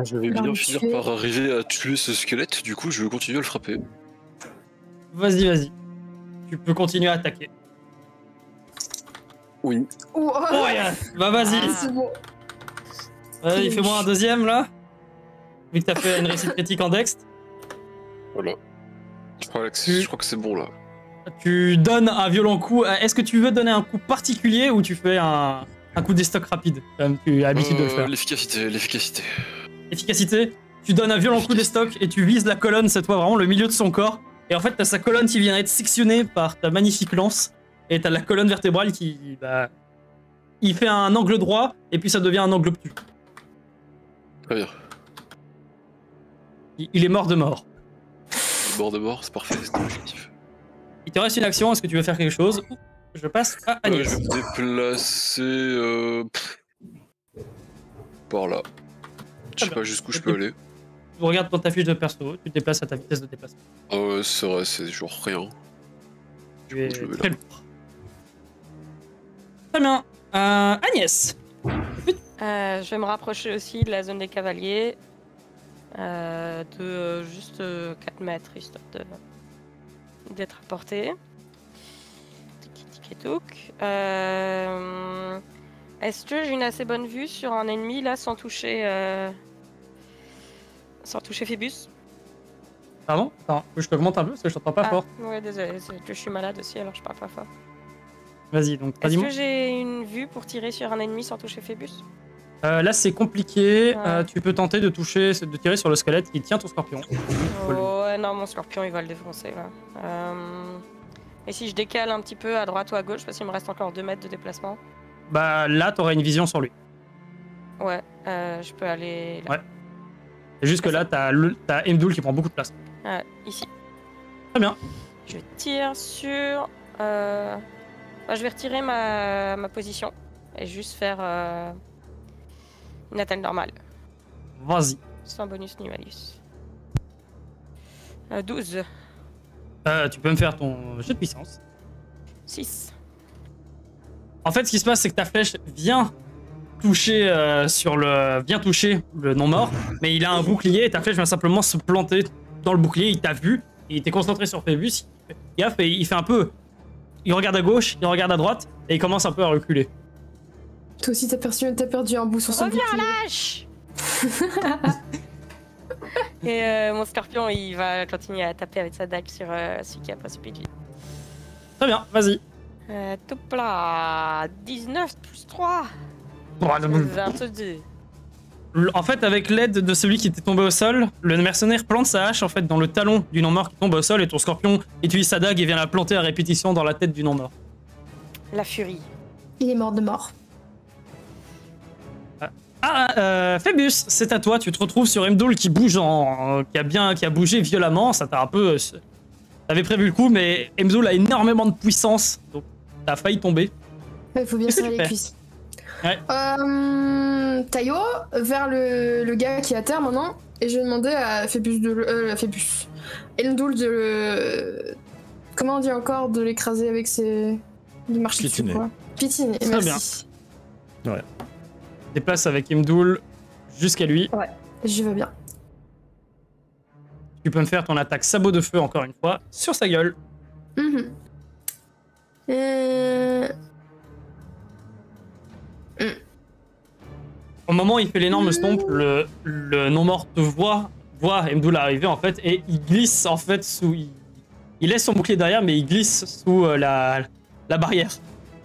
Je vais bien Alors, finir tu es- par arriver à tuer ce squelette, du coup je vais continuer à le frapper. Vas-y. Tu peux continuer à attaquer. Oui. Oh, Oh, yeah. Bah vas-y. c'est bon. Vas-y, fais-moi un deuxième là. Vu que t'as fait une réussite critique en dex. Voilà. Je crois que c'est bon là. Tu donnes un violent coup. Est-ce que tu veux donner un coup particulier ou tu fais un coup d'estoc rapide comme tu as l'habitude de le faire? L'efficacité. Efficacité. Tu donnes un violent coup d'estoc et tu vises la colonne cette fois vraiment le milieu de son corps. Et en fait t'as sa colonne qui vient d'être sectionnée par ta magnifique lance. Et t'as la colonne vertébrale qui... Bah, il fait un angle droit et puis ça devient un angle obtus. Très bien. Il est mort de mort. Mort de mort, c'est parfait, c'est l'objectif. Il te reste une action, est-ce que tu veux faire quelque chose? Je passe à Je Agnès. vais me déplacer par là. Je sais bien. pas jusqu'où je peux aller. Tu regardes dans ta fiche de perso, tu te déplaces à ta vitesse de déplacement. Ah ouais, c'est vrai, c'est genre rien. Tu es je le mets là. très lourd. Très bien. Agnès. Je vais me rapprocher aussi de la zone des cavaliers. De juste 4 mètres, histoire d'être à portée. Tiki tiki touk. Est-ce que j'ai une assez bonne vue sur un ennemi là sans toucher Phébus? Pardon? Attends, faut que je t'augmente un peu parce que je t'entends pas fort. Ouais, désolé, c'est que je suis malade aussi alors je parle pas fort. Vas-y, donc Est-ce dis-moi. que j'ai une vue pour tirer sur un ennemi sans toucher Phébus? Là, c'est compliqué. Ouais. Tu peux tenter de tirer sur le squelette qui tient ton scorpion. Oh, ouais, non, mon scorpion il va le défoncer là. Et si je décale un petit peu à droite ou à gauche, parce qu'il me reste encore 2 mètres de déplacement? Bah là, t'auras une vision sur lui. Ouais, je peux aller là. Ouais. C'est juste que là, t'as Mdoul qui prend beaucoup de place. Ici. Très bien. Je tire sur... je vais retirer ma position et juste faire une attaque normale. Vas-y. Sans bonus ni malus. 12. Tu peux me faire ton jet de puissance. 6. En fait, ce qui se passe, c'est que ta flèche vient toucher le non-mort, mais il a un bouclier et ta flèche vient simplement se planter dans le bouclier. Il t'a vu, il était concentré sur Phébus. Il fait gaffe et il fait un peu. Il regarde à gauche, il regarde à droite et il commence un peu à reculer. Toi aussi, t'as perdu un bout sur son Reviens, bouclier. lâche. Et mon scorpion, il va continuer à taper avec sa dague sur celui qui a précipité. Très bien, vas-y. Top là, 19 plus 3. Bon, 22. en fait, avec l'aide de celui qui était tombé au sol, le mercenaire plante sa hache en fait dans le talon du non-mort qui tombe au sol et ton scorpion utilise sa dague et vient la planter à répétition dans la tête du non-mort. La furie. Il est mort de mort. Phébus, c'est à toi. Tu te retrouves sur Mdoul qui bouge qui a bougé violemment. Ça t'a un peu. T'avais prévu le coup, mais Mdoul a énormément de puissance, donc t'as failli tomber. Il faut bien Qu'est-ce que serrer tu les fais? cuisses. Ouais. Taïo, vers le gars qui est à terre maintenant, et je vais demander à Phébus Elndoul de le... Comment on dit encore? De l'écraser avec ses... de marcher dessus, Pitiner. quoi. Pitiner, Très merci. Déplace avec Imdoul jusqu'à lui. Je veux bien. Tu peux me faire ton attaque sabot de feu encore une fois sur sa gueule. Mhm. Au moment où il fait l'énorme stomp, le non-mort te voit Imdoul arriver en fait, et il glisse en fait sous... Il laisse son bouclier derrière, mais il glisse sous la barrière.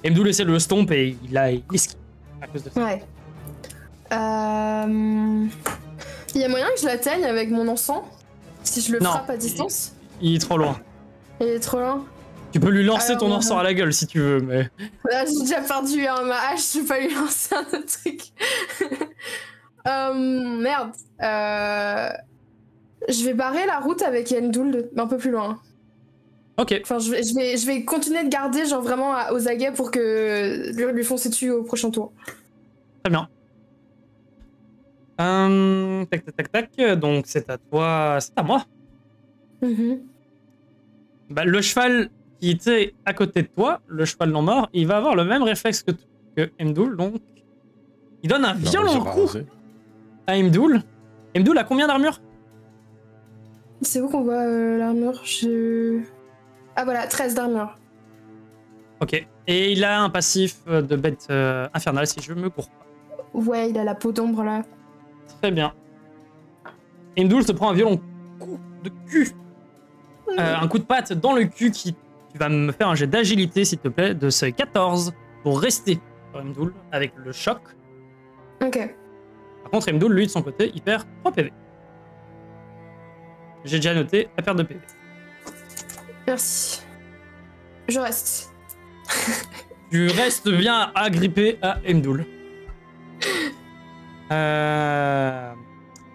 Imdoul essaie de le stomp et il esquive à cause de ça. Ouais. Il y a moyen que je l'atteigne avec mon encens? Si je le Non. frappe à distance? Il est trop loin. Il est trop loin. Tu peux lui lancer Alors, ton encens à la gueule si tu veux, mais... Là, j'ai déjà perdu ma hache, je vais pas lui lancer un autre truc. Merde. Je vais barrer la route avec Elndoul un peu plus loin. Ok. Enfin, je vais continuer de garder genre vraiment aux aguets pour que lui foncer dessus au prochain tour. Très bien. Tac. Donc c'est à toi... C'est à moi. Bah, le cheval qui était à côté de toi, le cheval non mort, il va avoir le même réflexe que Imdoul, donc il donne un violent coup à Imdoul. Imdoul a combien d'armure? C'est où qu'on voit l'armure? Ah voilà, 13 d'armure. Ok. Et il a un passif de bête infernale si je me cours pas. Ouais, il a la peau d'ombre là. Très bien. Imdoul se prend un violent coup de cul. Un coup de patte dans le cul qui... Tu vas me faire un jet d'agilité, s'il te plaît, de seuil 14 pour rester sur Imdoul avec le choc. Ok. Par contre, Imdoul, lui, de son côté, il perd 3 PV. J'ai déjà noté la perte de PV. Merci. Je reste. Tu restes bien agrippé à Imdoul.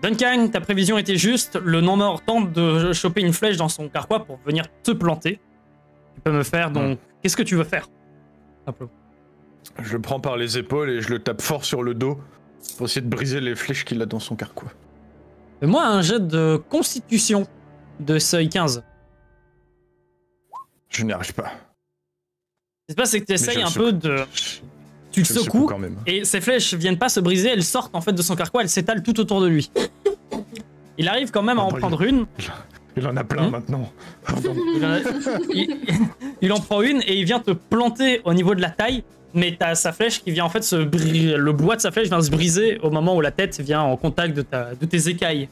Duncan, ta prévision était juste. Le non-mort tente de choper une flèche dans son carquois pour venir te planter. Tu peux me faire donc... Qu'est-ce que tu veux faire? Simplement. Je le prends par les épaules et je le tape fort sur le dos pour essayer de briser les flèches qu'il a dans son carquois. Fais-moi un jet de constitution de seuil 15. Je n'y arrive pas. Ce qui se passe, c'est que tu essayes je un le peu de... Tu le Je le secoue secoues, quand même. et ces flèches viennent pas se briser, elles sortent en fait de son carquois, elles s'étalent tout autour de lui. Il arrive quand même à en prendre une. Il en a plein maintenant. Pardon. Il en prend une et il vient te planter au niveau de la taille, mais t'as sa flèche qui vient en fait le bois de sa flèche vient se briser au moment où la tête vient en contact de tes écailles.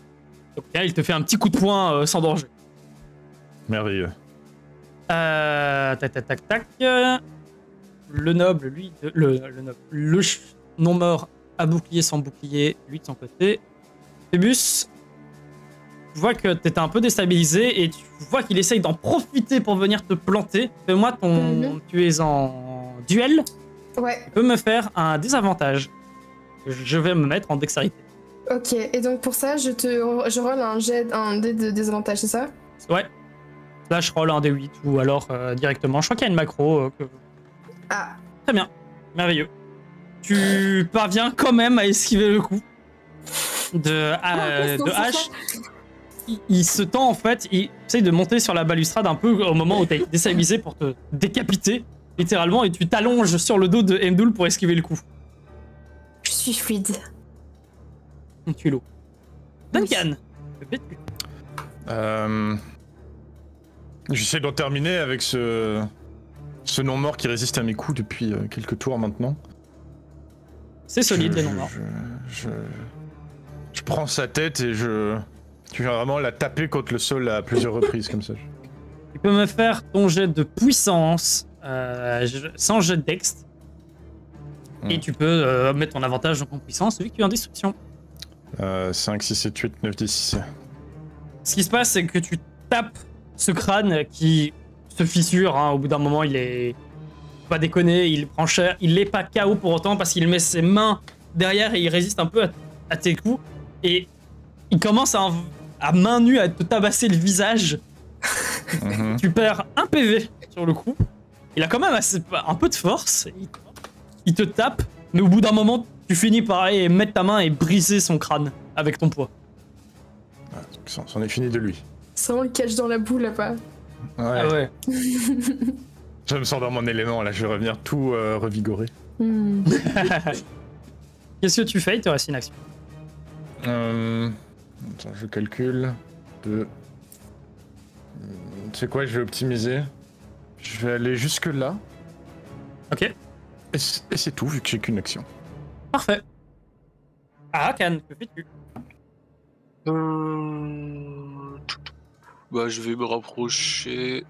Donc là, il te fait un petit coup de poing sans danger. Merveilleux. Tac. Le noble, lui, le non-mort à bouclier sans bouclier, lui de son côté. Phébus, tu vois que t'étais un peu déstabilisé et tu vois qu'il essaye d'en profiter pour venir te planter. Fais-moi ton... Tu es en duel. Ouais. Tu peux me faire un désavantage. Je vais me mettre en dextérité. Ok, et donc pour ça, je roll un dé de désavantage, c'est ça? Ouais. Slash roll un D8 ou alors directement. Je crois qu'il y a une macro. Ah. Très bien. Merveilleux. Tu parviens quand même à esquiver le coup de hache. Il se tend en fait, il essaye de monter sur la balustrade un peu au moment où t'es déstabilisé pour te décapiter, littéralement, et tu t'allonges sur le dos de Imdoul pour esquiver le coup. Je suis fluide. Tu es lourd. Duncan, que fais-tu? J'essaie d'en terminer avec ce non-mort qui résiste à mes coups depuis quelques tours maintenant. C'est solide, les non-morts. Je prends sa tête et je vais vraiment la taper contre le sol à plusieurs reprises comme ça. Tu peux me faire ton jet de puissance sans jet de dext. Et tu peux mettre ton avantage en puissance vu que tu es en destruction. 5, 6, 7, 8, 9, 10. Ce qui se passe, c'est que tu tapes ce crâne qui se fissure. Hein, au bout d'un moment, il est... Pas déconner, il prend cher. Il n'est pas KO pour autant parce qu'il met ses mains derrière et il résiste un peu à tes coups. Et il commence à main nue à te tabasser le visage. Tu perds un PV sur le coup. Il a quand même un peu de force. il te tape, mais au bout d'un moment, tu finis par aller mettre ta main et briser son crâne avec ton poids. Ah, c'en est fini de lui. Ça, on le cache dans la boue là-bas. Ouais. Ah ouais. Je me sens dans mon élément, là, je vais revenir tout revigoré. Qu'est-ce que tu fais? Il te reste une action. Attends, je calcule. Tu sais quoi, je vais optimiser. Je vais aller jusque là. Ok, Et c'est tout, vu que j'ai qu'une action. parfait. Ah, Kan, que fais-tu? Bah, je vais me rapprocher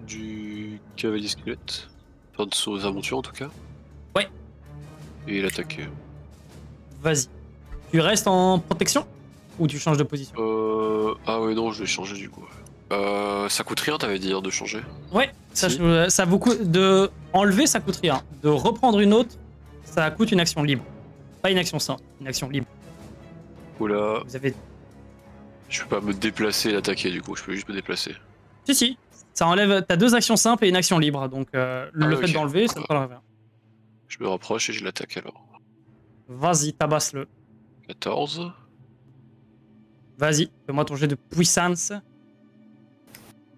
du cavalier squelette. Enfin, de ses aventures en tout cas. Ouais. Et l'attaquer. Vas-y. Tu restes en protection? Ou tu changes de position? Ah ouais, non, je vais changer du coup. Ça coûte rien, t'avais dit, de changer. Ouais, ça, Si. ça vous coûte de enlever, ça coûte rien. De reprendre une autre, ça coûte une action libre. Pas une action simple, une action libre. Oula, Vous avez... je peux pas me déplacer et l'attaquer du coup, je peux juste me déplacer. Si, ça enlève... T'as 2 actions simples et une action libre, donc le fait ok. d'enlever, ça ne t'enlève rien. Je me rapproche et je l'attaque alors. Vas-y, tabasse-le. 14. Vas-y, fais-moi ton jet de puissance.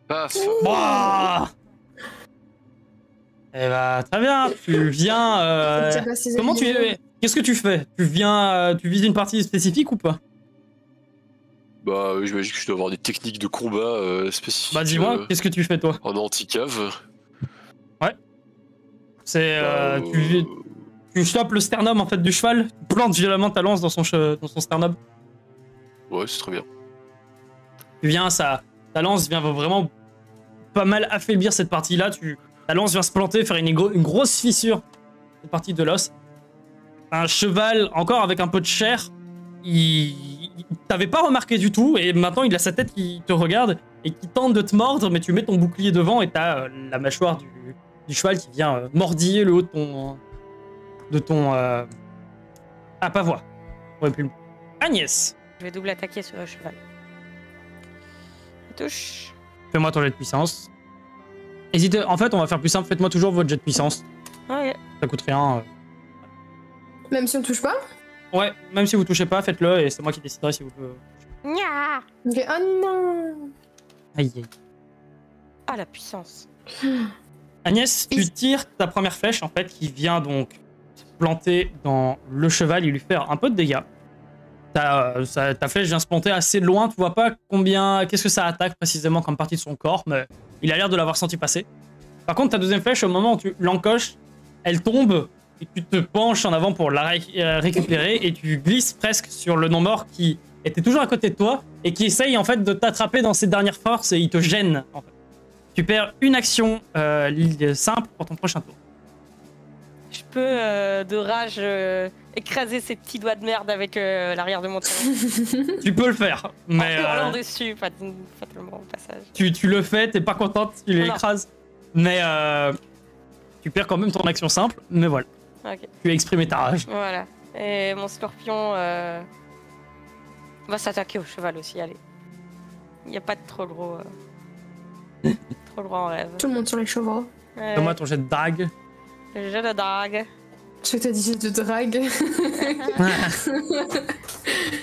Paf. Wouah. Eh bah, très bien, tu viens... C'est pas ses Comment tu habitudes. es... Qu'est-ce que tu fais? Tu viens... tu vises une partie spécifique ou pas? Bah, j'imagine que je dois avoir des techniques de combat spécifiques. Bah dis-moi, qu'est-ce que tu fais toi? En anti-cave. C'est... Bah, tu chopes le sternum en fait du cheval, tu plantes violemment ta lance dans son sternum. Ouais, c'est très bien. Tu viens, ta lance vient vraiment pas mal affaiblir cette partie-là. Ta lance vient se planter, faire une grosse fissure cette partie de l'os. Un cheval, encore avec un peu de chair, il t'avait pas remarqué du tout, et maintenant il a sa tête qui te regarde et qui tente de te mordre, mais tu mets ton bouclier devant et t'as la mâchoire du cheval qui vient mordiller le haut de ton pavois. Ouais, plus. Agnès, Je vais double attaquer sur le cheval. Touche. fais-moi ton jet de puissance. Hésitez, en fait, on va faire plus simple, faites-moi toujours votre jet de puissance. Ok. Ça coûte rien. Même si on touche pas? Ouais, même si vous touchez pas, faites-le et c'est moi qui déciderai si vous pouvez. Nya. Ok, oh non! Aïe aïe. Ah, la puissance. Agnès, tu tires ta première flèche en fait qui vient donc se planter dans le cheval et lui faire un peu de dégâts. Ta flèche vient se planter assez loin, tu vois pas qu'est-ce que ça attaque précisément comme partie de son corps, mais il a l'air de l'avoir senti passer. Par contre, ta deuxième flèche, au moment où tu l'encoches, elle tombe et tu te penches en avant pour la récupérer et tu glisses presque sur le non-mort qui était toujours à côté de toi et qui essaye en fait de t'attraper dans ses dernières forces et il te gêne en fait. Tu perds une action simple pour ton prochain tour. Je peux, de rage, écraser ces petits doigts de merde avec l'arrière de mon talon. Tu peux le faire, mais En hurlant dessus, fatalement, au passage. tu le fais, t'es pas contente, tu Non. l'écrases, mais tu perds quand même ton action simple, mais voilà, Ok, tu as exprimé ta rage. voilà. Et mon scorpion va s'attaquer au cheval aussi, allez. Il n'y a pas de trop gros... trop gros en rêve. Tout le monde sur les chevaux. Fais-moi ton jet de dague. J'ai le dague. Je sais que t'as dit de drague.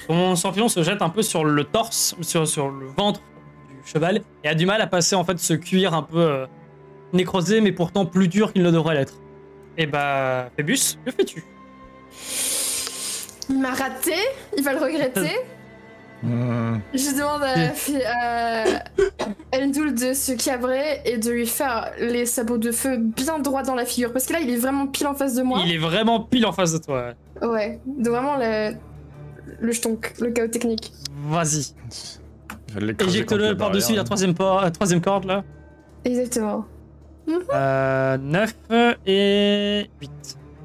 Ton scorpion se jette un peu sur le torse, sur le ventre du cheval, et a du mal à passer en fait ce cuir un peu nécrosé, mais pourtant plus dur qu'il ne devrait l'être. Et bah, Phébus, que fais-tu? Il m'a raté, il va le regretter. Je demande à Eldoul de se cabrer et de lui faire les sabots de feu bien droit dans la figure. Parce que là, il est vraiment pile en face de moi. Il est vraiment pile en face de toi. Ouais, de vraiment le jetonk, le chaos technique. Vas-y. Je vais l'écraser contre Éjecte-le la par-dessus la barrière. troisième corde là. Exactement. 9 et 8.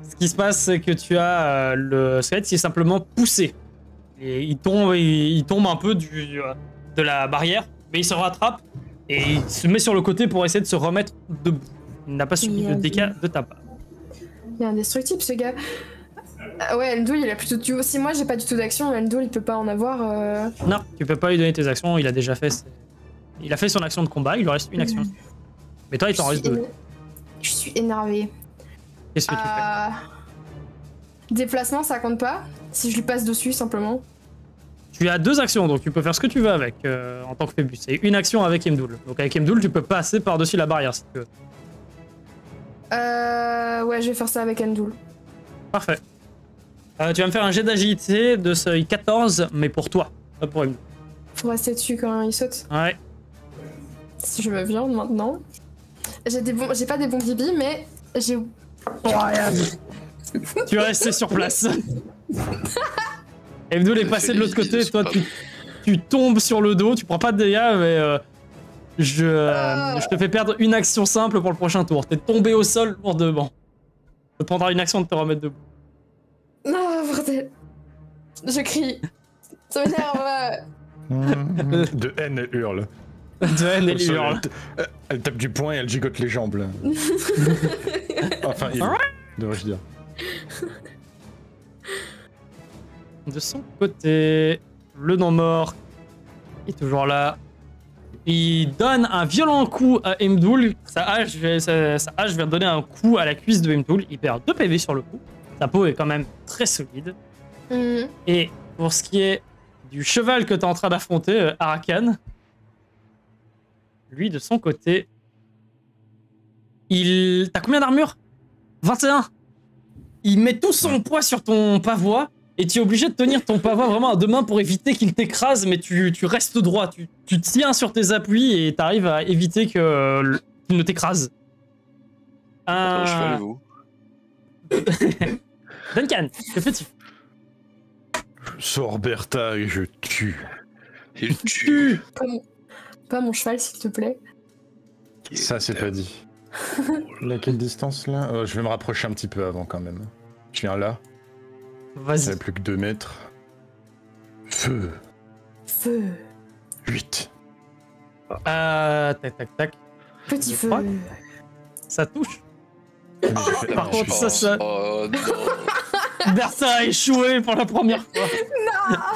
Ce qui se passe, c'est que tu as le squelette qui est simplement poussé. Et il tombe un peu de la barrière, mais il se rattrape et il se met sur le côté pour essayer de se remettre debout. Il n'a pas subi de dégâts de ta part. Il est indestructible ce gars. Ah ouais, Eldoul il a plutôt du... Si moi j'ai pas du tout d'action, Eldoul il peut pas en avoir. Non, tu peux pas lui donner tes actions, il a déjà fait. Il a fait son action de combat, il lui reste une action. Mais toi, il t'en reste deux. Je suis énervée. Qu'est-ce que tu fais? Déplacement, ça compte pas? Si je lui passe dessus, simplement. Tu as 2 actions, donc tu peux faire ce que tu veux avec en tant que Phébus. C'est une action avec Imdoul. Donc avec Imdoul, tu peux passer par-dessus la barrière si tu veux. Ouais, je vais faire ça avec Endoul. Parfait. Tu vas me faire un jet d'agilité de seuil 14, mais pour toi, pas pour Imdoul. Faut rester dessus quand il saute. Ouais. Si je me viande maintenant. J'ai pas des bons bibis, mais j'ai... Tu es resté sur place. Imdoul est passé de l'autre côté, toi tu tombes sur le dos, tu prends pas de dégâts, mais je te fais perdre une action simple pour le prochain tour. T'es tombé au sol lourdement. Tu prendras une action de te remettre debout. Non, bordel. Je crie. Ça m'énerve. De haine, elle hurle. De haine, Au elle sol, hurle. Elle tape du poing et elle gigote les jambes. Là. Enfin, il devrais-je dire. De son côté, le non-mort est toujours là. Il donne un violent coup à Imdoul. Sa hache vient donner un coup à la cuisse de Imdoul. Il perd 2 PV sur le coup. Sa peau est quand même très solide. Et pour ce qui est du cheval que tu es en train d'affronter, Arakan, lui de son côté, T'as combien d'armure? 21. Il met tout son poids sur ton pavois. Et tu es obligé de tenir ton pavois vraiment à 2 mains pour éviter qu'il t'écrase, mais tu restes droit. Tu tiens sur tes appuis et t'arrives à éviter qu'il ne t'écrase. Attends, cheval, vous. Duncan, que fais-tu? Je sors Bertha et je tue. Il tue. Pas mon cheval, s'il te plaît. Ça, c'est pas dit. À quelle distance là? Je vais me rapprocher un petit peu avant quand même. Je viens là. Vas-y. Ça fait plus que 2 mètres. Feu. Feu. 8. Tac, tac, tac. Petit feu. Ouais. Ça touche. Par Non, contre, je- ça... Oh non. Bertha a échoué pour la première fois.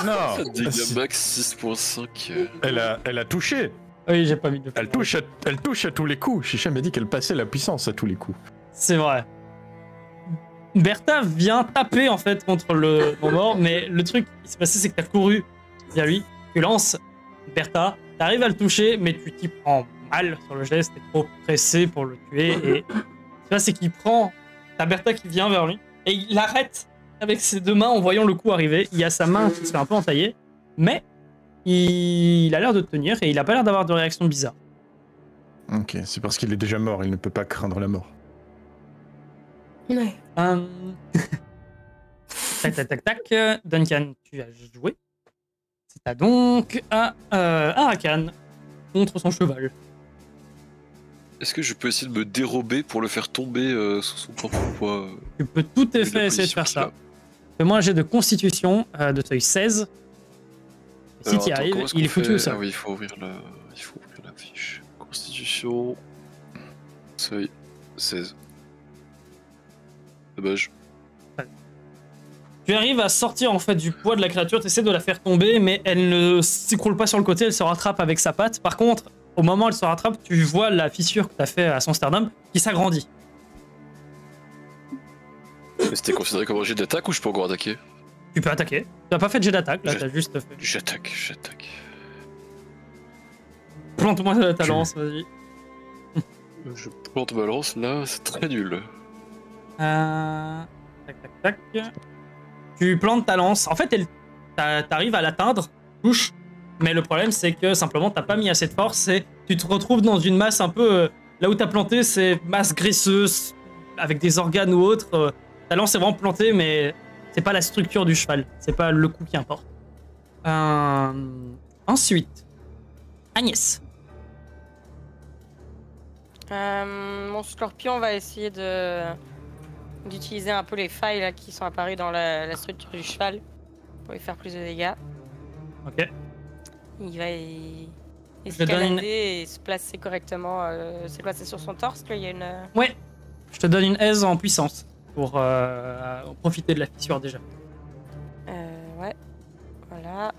Non. Dégâts max 6.5. Elle a touché. Oui, j'ai pas mis de... Elle touche à tous les coups. Chicha m'a dit qu'elle passait la puissance à tous les coups. C'est vrai. Bertha vient taper en fait contre le mort, mais le truc qui s'est passé, c'est que t'as couru vers lui, tu lances Bertha, t'arrives à le toucher, mais tu t'y prends mal sur le geste, t'es trop pressé pour le tuer, et ce qui se passe, c'est qu'il prend ta Bertha qui vient vers lui, et il l'arrête avec ses 2 mains en voyant le coup arriver. Il a sa main qui se fait un peu entailler, mais il a l'air de tenir, et il a pas l'air d'avoir de réaction bizarre. Ok, c'est parce qu'il est déjà mort, il ne peut pas craindre la mort. Ouais. Tac, tac, tac, tac. Duncan, tu as joué. C'est à donc à Arakan contre son cheval. Est-ce que je peux essayer de me dérober pour le faire tomber sous son propre poids Tu peux tout à de fait la essayer de position faire qu'il a. ça. Fais-moi un jet de constitution de seuil 16. Si Alors, tu y attends, arrives, comment est-ce il est qu'on foutu fait au sol. Ah oui, il faut ouvrir la fiche. Constitution. Seuil 16. Dommage. Tu arrives à sortir en fait du poids de la créature, tu essaies de la faire tomber, mais elle ne s'écroule pas sur le côté, elle se rattrape avec sa patte. Par contre, au moment où elle se rattrape, tu vois la fissure que tu as fait à son sternum qui s'agrandit. Mais c'était considéré comme un jet d'attaque ou je peux encore attaquer? Tu peux attaquer. Tu n'as pas fait de jet d'attaque, là, tu as juste fait. J'attaque. Plante-moi ta lance, vas-y. Je plante ma lance là, c'est très nul. Tac, tac, tac. Tu plantes ta lance. En fait, t'arrives à l'atteindre, touche. Mais le problème, c'est que simplement, t'as pas mis assez de force et tu te retrouves dans une masse un peu. Là où t'as planté, c'est masse graisseuse, avec des organes ou autre. Ta lance est vraiment plantée, mais c'est pas la structure du cheval. C'est pas le coup qui importe. Ensuite, Agnès. Mon scorpion va essayer d'utiliser un peu les failles là, qui sont apparues dans la structure du cheval pour lui faire plus de dégâts. Ok. Il va Je te donne une- escalader et se placer correctement. C'est quoi, c'est sur son torse qu'il y a une... Ouais. Je te donne une aise en puissance pour profiter de la fissure déjà. Ouais. Voilà.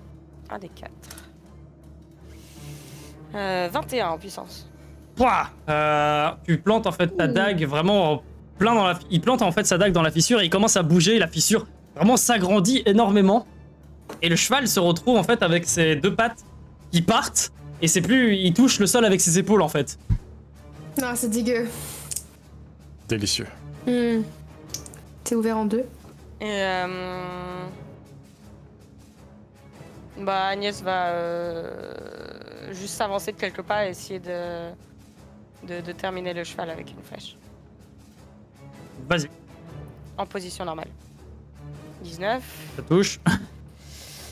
Un des 4. 21 en puissance. Pouah Tu plantes en fait ta dague vraiment il plante en fait sa dague dans la fissure et il commence à bouger. La fissure vraiment s'agrandit énormément. Et le cheval se retrouve en fait avec ses deux pattes qui partent. Et c'est plus. Il touche le sol avec ses épaules en fait. Ah, c'est dégueu. Délicieux. T'es ouvert en deux. Et bah Agnès va juste s'avancer de quelques pas et essayer de terminer le cheval avec une flèche. Vas-y, En position normale. 19. ça touche.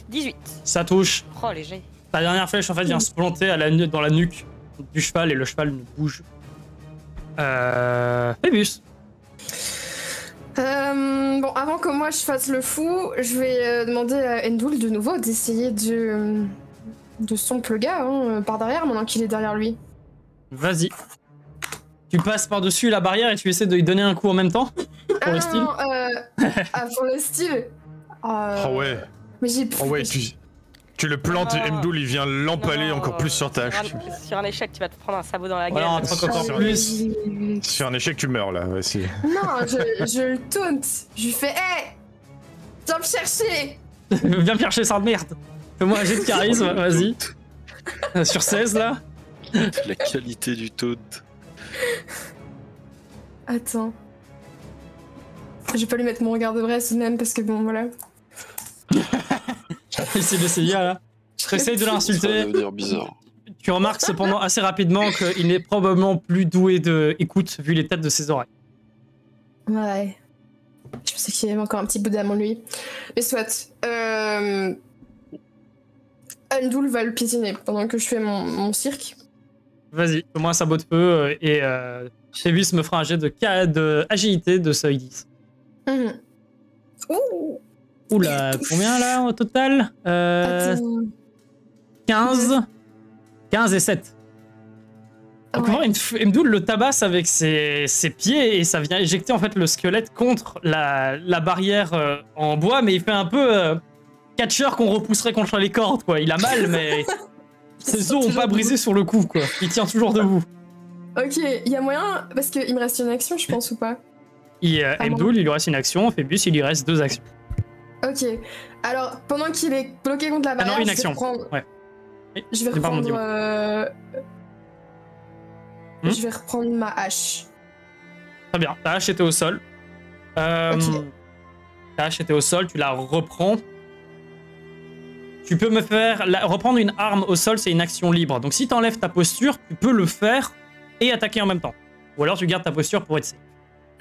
18. Ça touche. Oh, léger. Ta dernière flèche en fait vient se planter dans la nuque du cheval et le cheval ne bouge. Phébus. Bon, avant que moi je fasse le fou, je vais demander à Endul de nouveau d'essayer de stomp le gars par derrière maintenant qu'il est derrière lui. Vas-y. Tu passes par-dessus la barrière et tu essaies de lui donner un coup en même temps pour le style. Non, pour le style. Oh ouais. Mais j'ai Oh ouais, tu le plantes et Mdoul il vient l'empaler Non, encore plus sur ta hache. Sur un échec, tu vas te prendre un sabot dans la Voilà, gueule. un truc encore plus. Sur un échec, tu meurs là, vas-y. Non, je le taunt. Je lui fais hey, viens me chercher. Viens me chercher, ça de merde. Fais-moi un jet de charisme, vas-y. Sur 16 là. La qualité du taunt. Attends. Je vais pas lui mettre mon regard de vrai tout de même parce que bon voilà. Essaye d'essayer là. Essaye de Ça va l'insulter. devenir bizarre. Tu remarques cependant assez rapidement qu'il est probablement plus doué de écoute vu les têtes de ses oreilles. Ouais. Je pensais qu'il y avait encore un petit bout d'âme en lui. Mais soit. Endul va le piétiner pendant que je fais mon cirque. Vas-y, fais-moi un sabot de feu et Phébus me fera un jet de agilité de seuil 10. Ouh. Oula, combien là au total Attends. 15 et 7. Donc Ouais. Mdoul le tabasse avec ses pieds et ça vient éjecter en fait le squelette contre la barrière en bois, mais il fait un peu catcheur qu'on repousserait contre les cordes quoi. Il a mal mais ses os ont pas brisé sur le coup quoi. Il tient toujours debout. Ok, il y a moyen. Parce qu'il me reste une action, je pense, ou pas? Mdoul il lui reste une action, Phébus il lui reste 2 actions. Ok. Alors, pendant qu'il est bloqué contre la barrière, non, une je action. vais reprendre. Ouais. Oui, Je vais c'est pardon, reprendre. Hmm? Je vais reprendre ma hache. Très bien, ta hache était au sol. Ta hache était au sol, tu la reprends. Tu peux me faire... reprendre une arme au sol, c'est une action libre. Donc si tu enlèves ta posture, tu peux le faire et attaquer en même temps. Ou alors tu gardes ta posture pour être safe.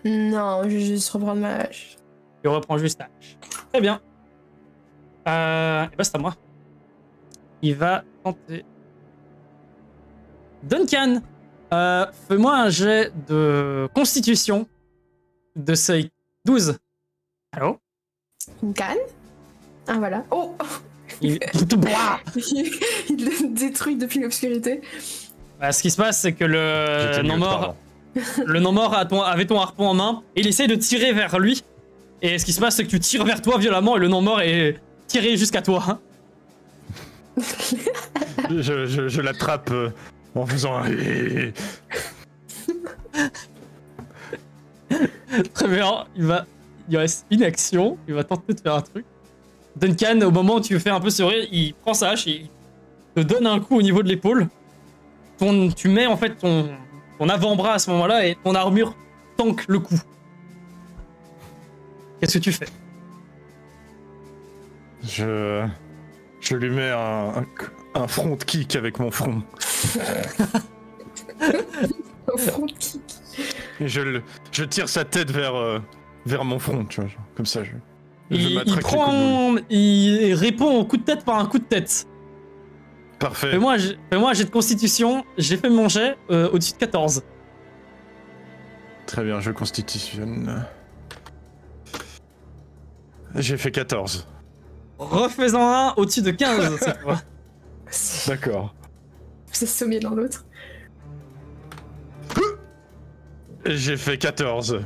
Non, je vais juste reprendre ma hache. Tu reprends juste ta hache. Très bien. Et bah c'est à moi. Il va tenter... Duncan, fais-moi un jet de constitution de seuil 12. Allô? Une canne? Ah, voilà. Oh! Il te boit. Il le détruit depuis l'obscurité. Bah, ce qui se passe, c'est que J'étais le mieux, non-mort pardon. avait ton harpon en main et il essaye de tirer vers lui. Et ce qui se passe, c'est que tu tires vers toi violemment et le non-mort est tiré jusqu'à toi. Je l'attrape en faisant un... Très bien, il reste une action, il va tenter de faire un truc. Duncan, au moment où tu fais un peu sourire, il prend sa hache et il te donne un coup au niveau de l'épaule. Tu mets en fait ton avant-bras à ce moment-là et ton armure tank le coup. Qu'est-ce que tu fais? Je lui mets un front kick avec mon front. Au front kick. Et je tire sa tête vers mon front, tu vois, genre, comme ça. Il m'attraque les coups de boule. il répond au coup de tête par un coup de tête. Parfait. Fais-moi un jet de constitution, j'ai fait mon jet au-dessus de 14. Très bien, je constitutionne. J'ai fait 14. Refais-en un au-dessus de 15 cette fois. D'accord. Vous assommez l'un l'autre. J'ai fait 14.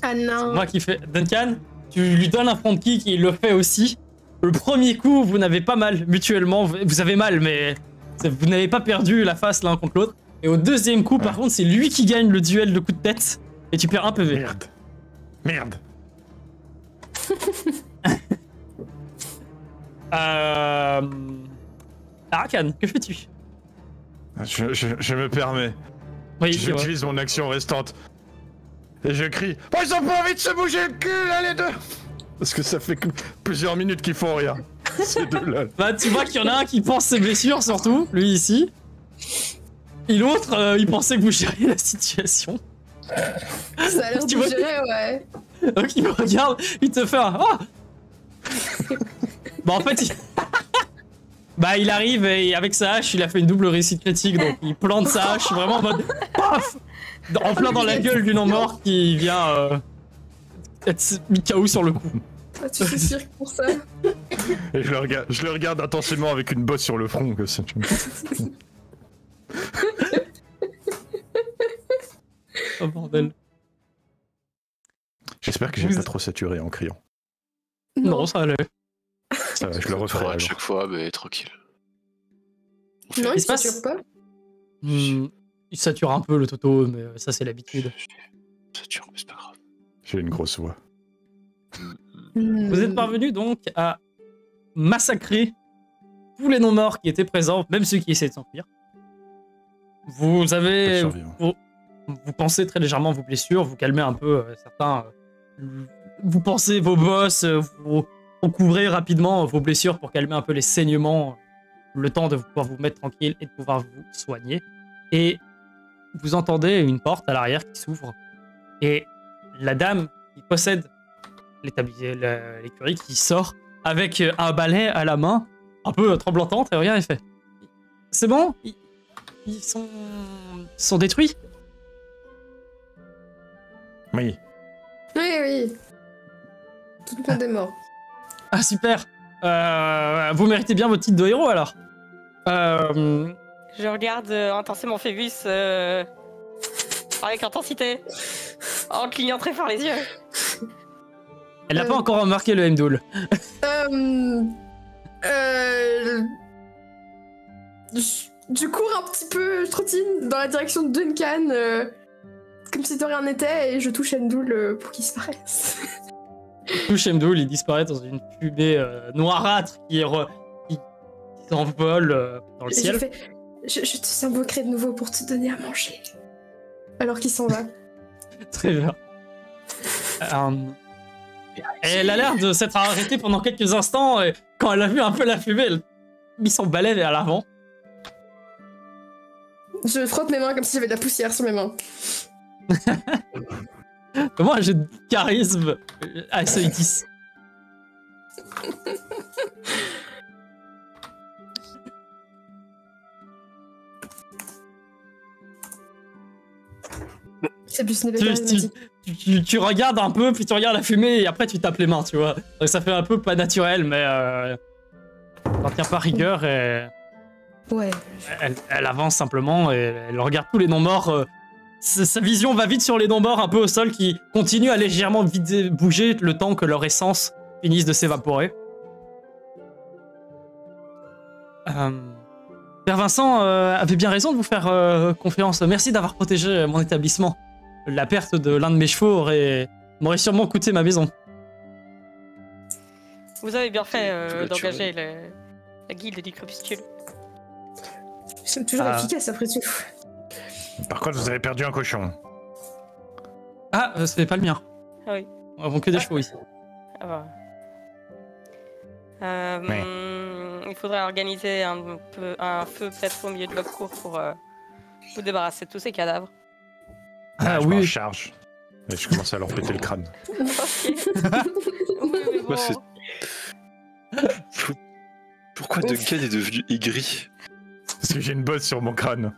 Ah non. Moi qui fais. Duncan, tu lui donnes un front kick et il le fait aussi. Le premier coup, vous n'avez pas mal mutuellement. Vous avez mal, mais vous n'avez pas perdu la face l'un contre l'autre. Et au deuxième coup, par contre, c'est lui qui gagne le duel de coups de tête. Et tu perds un PV. Merde. Arakan, que fais-tu? Je me permets. Oui, J'utilise mon action restante. Et je crie. Oh, ils ont pas envie de se bouger le cul, là, les deux! Parce que ça fait plusieurs minutes qu'ils font rien. Ces deux-là. Bah, tu vois qu'il y en a un qui pense ses blessures, surtout, lui ici. Et l'autre, il pensait que vous gériez la situation. Ça a l'air Tu de vois- gérer, ouais. Donc il me regarde, il te fait un. Ah bah, en fait, bah, il arrive et avec sa hache, il a fait une double réussite critique, donc il plante sa hache vraiment en mode. Paf en plein dans la gueule du non-mort qui vient être mis KO sur le coup. Ah, tu fais cirque pour ça. Et je le regarde intensément avec une bosse sur le front. Que ça... Oh bordel. J'espère que j'ai pas trop saturé en criant. Non, ça allait. Ça va, je le On referai. fera à alors. chaque fois, mais tranquille. Non, Il il se passe- sature pas. Il sature un peu le Toto, mais ça c'est l'habitude. Ça dure, mais c'est pas grave. J'ai une grosse voix. Vous êtes parvenu donc à massacrer tous les non-morts qui étaient présents, même ceux qui essaient de s'enfuir. Vous Pas de avez... survivant. Vous pensez très légèrement vos blessures, vous calmez un peu certains... vous pensez vos bosses, vous recouvrez rapidement vos blessures pour calmer un peu les saignements, le temps de pouvoir vous mettre tranquille et de pouvoir vous soigner. Et vous entendez une porte à l'arrière qui s'ouvre. Et la dame qui possède l'écurie qui sort avec un balai à la main, un peu tremblotante, et regarde, elle fait: c'est bon, ils sont détruits. Oui. Oui, oui. Tout le monde est mort. Ah super. Vous méritez bien votre titre de héros alors. Je regarde intensément Phébus avec intensité, en clignant très fort les yeux. Elle n'a pas encore remarqué le M-Doul. Je cours un petit peu, je trottine dans la direction de Duncan, comme si de rien n'était, et je touche Endoul pour qu'il disparaisse. Touche M-Doul, il disparaît dans une fumée noirâtre qui s'envole dans le Et ciel. je fais, je te invoquerai de nouveau pour te donner à manger. Alors qu'il s'en va. Très bien. Elle a l'air de s'être arrêtée pendant quelques instants, et quand elle a vu un peu la fumée, elle a mis son balai vers l'avant. Je frotte mes mains comme si j'avais de la poussière sur mes mains. Moi, j'ai de charisme à seuil 10. C'est plus une Tu regardes un peu, puis tu regardes la fumée, et après tu tapes les mains, tu vois. Donc ça fait un peu pas naturel, mais t'en tiens pas rigueur, et Ouais. elle avance simplement, et elle regarde tous les non-morts. Sa vision va vite sur les non-morts, un peu au sol, qui continuent à légèrement bouger le temps que leur essence finisse de s'évaporer. Père Vincent avait bien raison de vous faire confiance. Merci d'avoir protégé mon établissement. La perte de l'un de mes chevaux m'aurait sûrement coûté ma maison. Vous avez bien fait Tu l'as d'engager la guilde du crépuscule. Ils sont toujours efficaces après tout. Par contre, vous avez perdu un cochon. Ah, c'est pas le mien. Ah oui. Nous avons que des chevaux ici. Ah bah. Il faudrait organiser un feu peut-être au milieu de votre cour pour vous débarrasser de tous ces cadavres. Je m'en charge. Et je commence à leur péter le crâne. Ok. Oui, mais bon. Moi, c'est- Pourquoi Duncan est devenu aigri? Parce que j'ai une bosse sur mon crâne.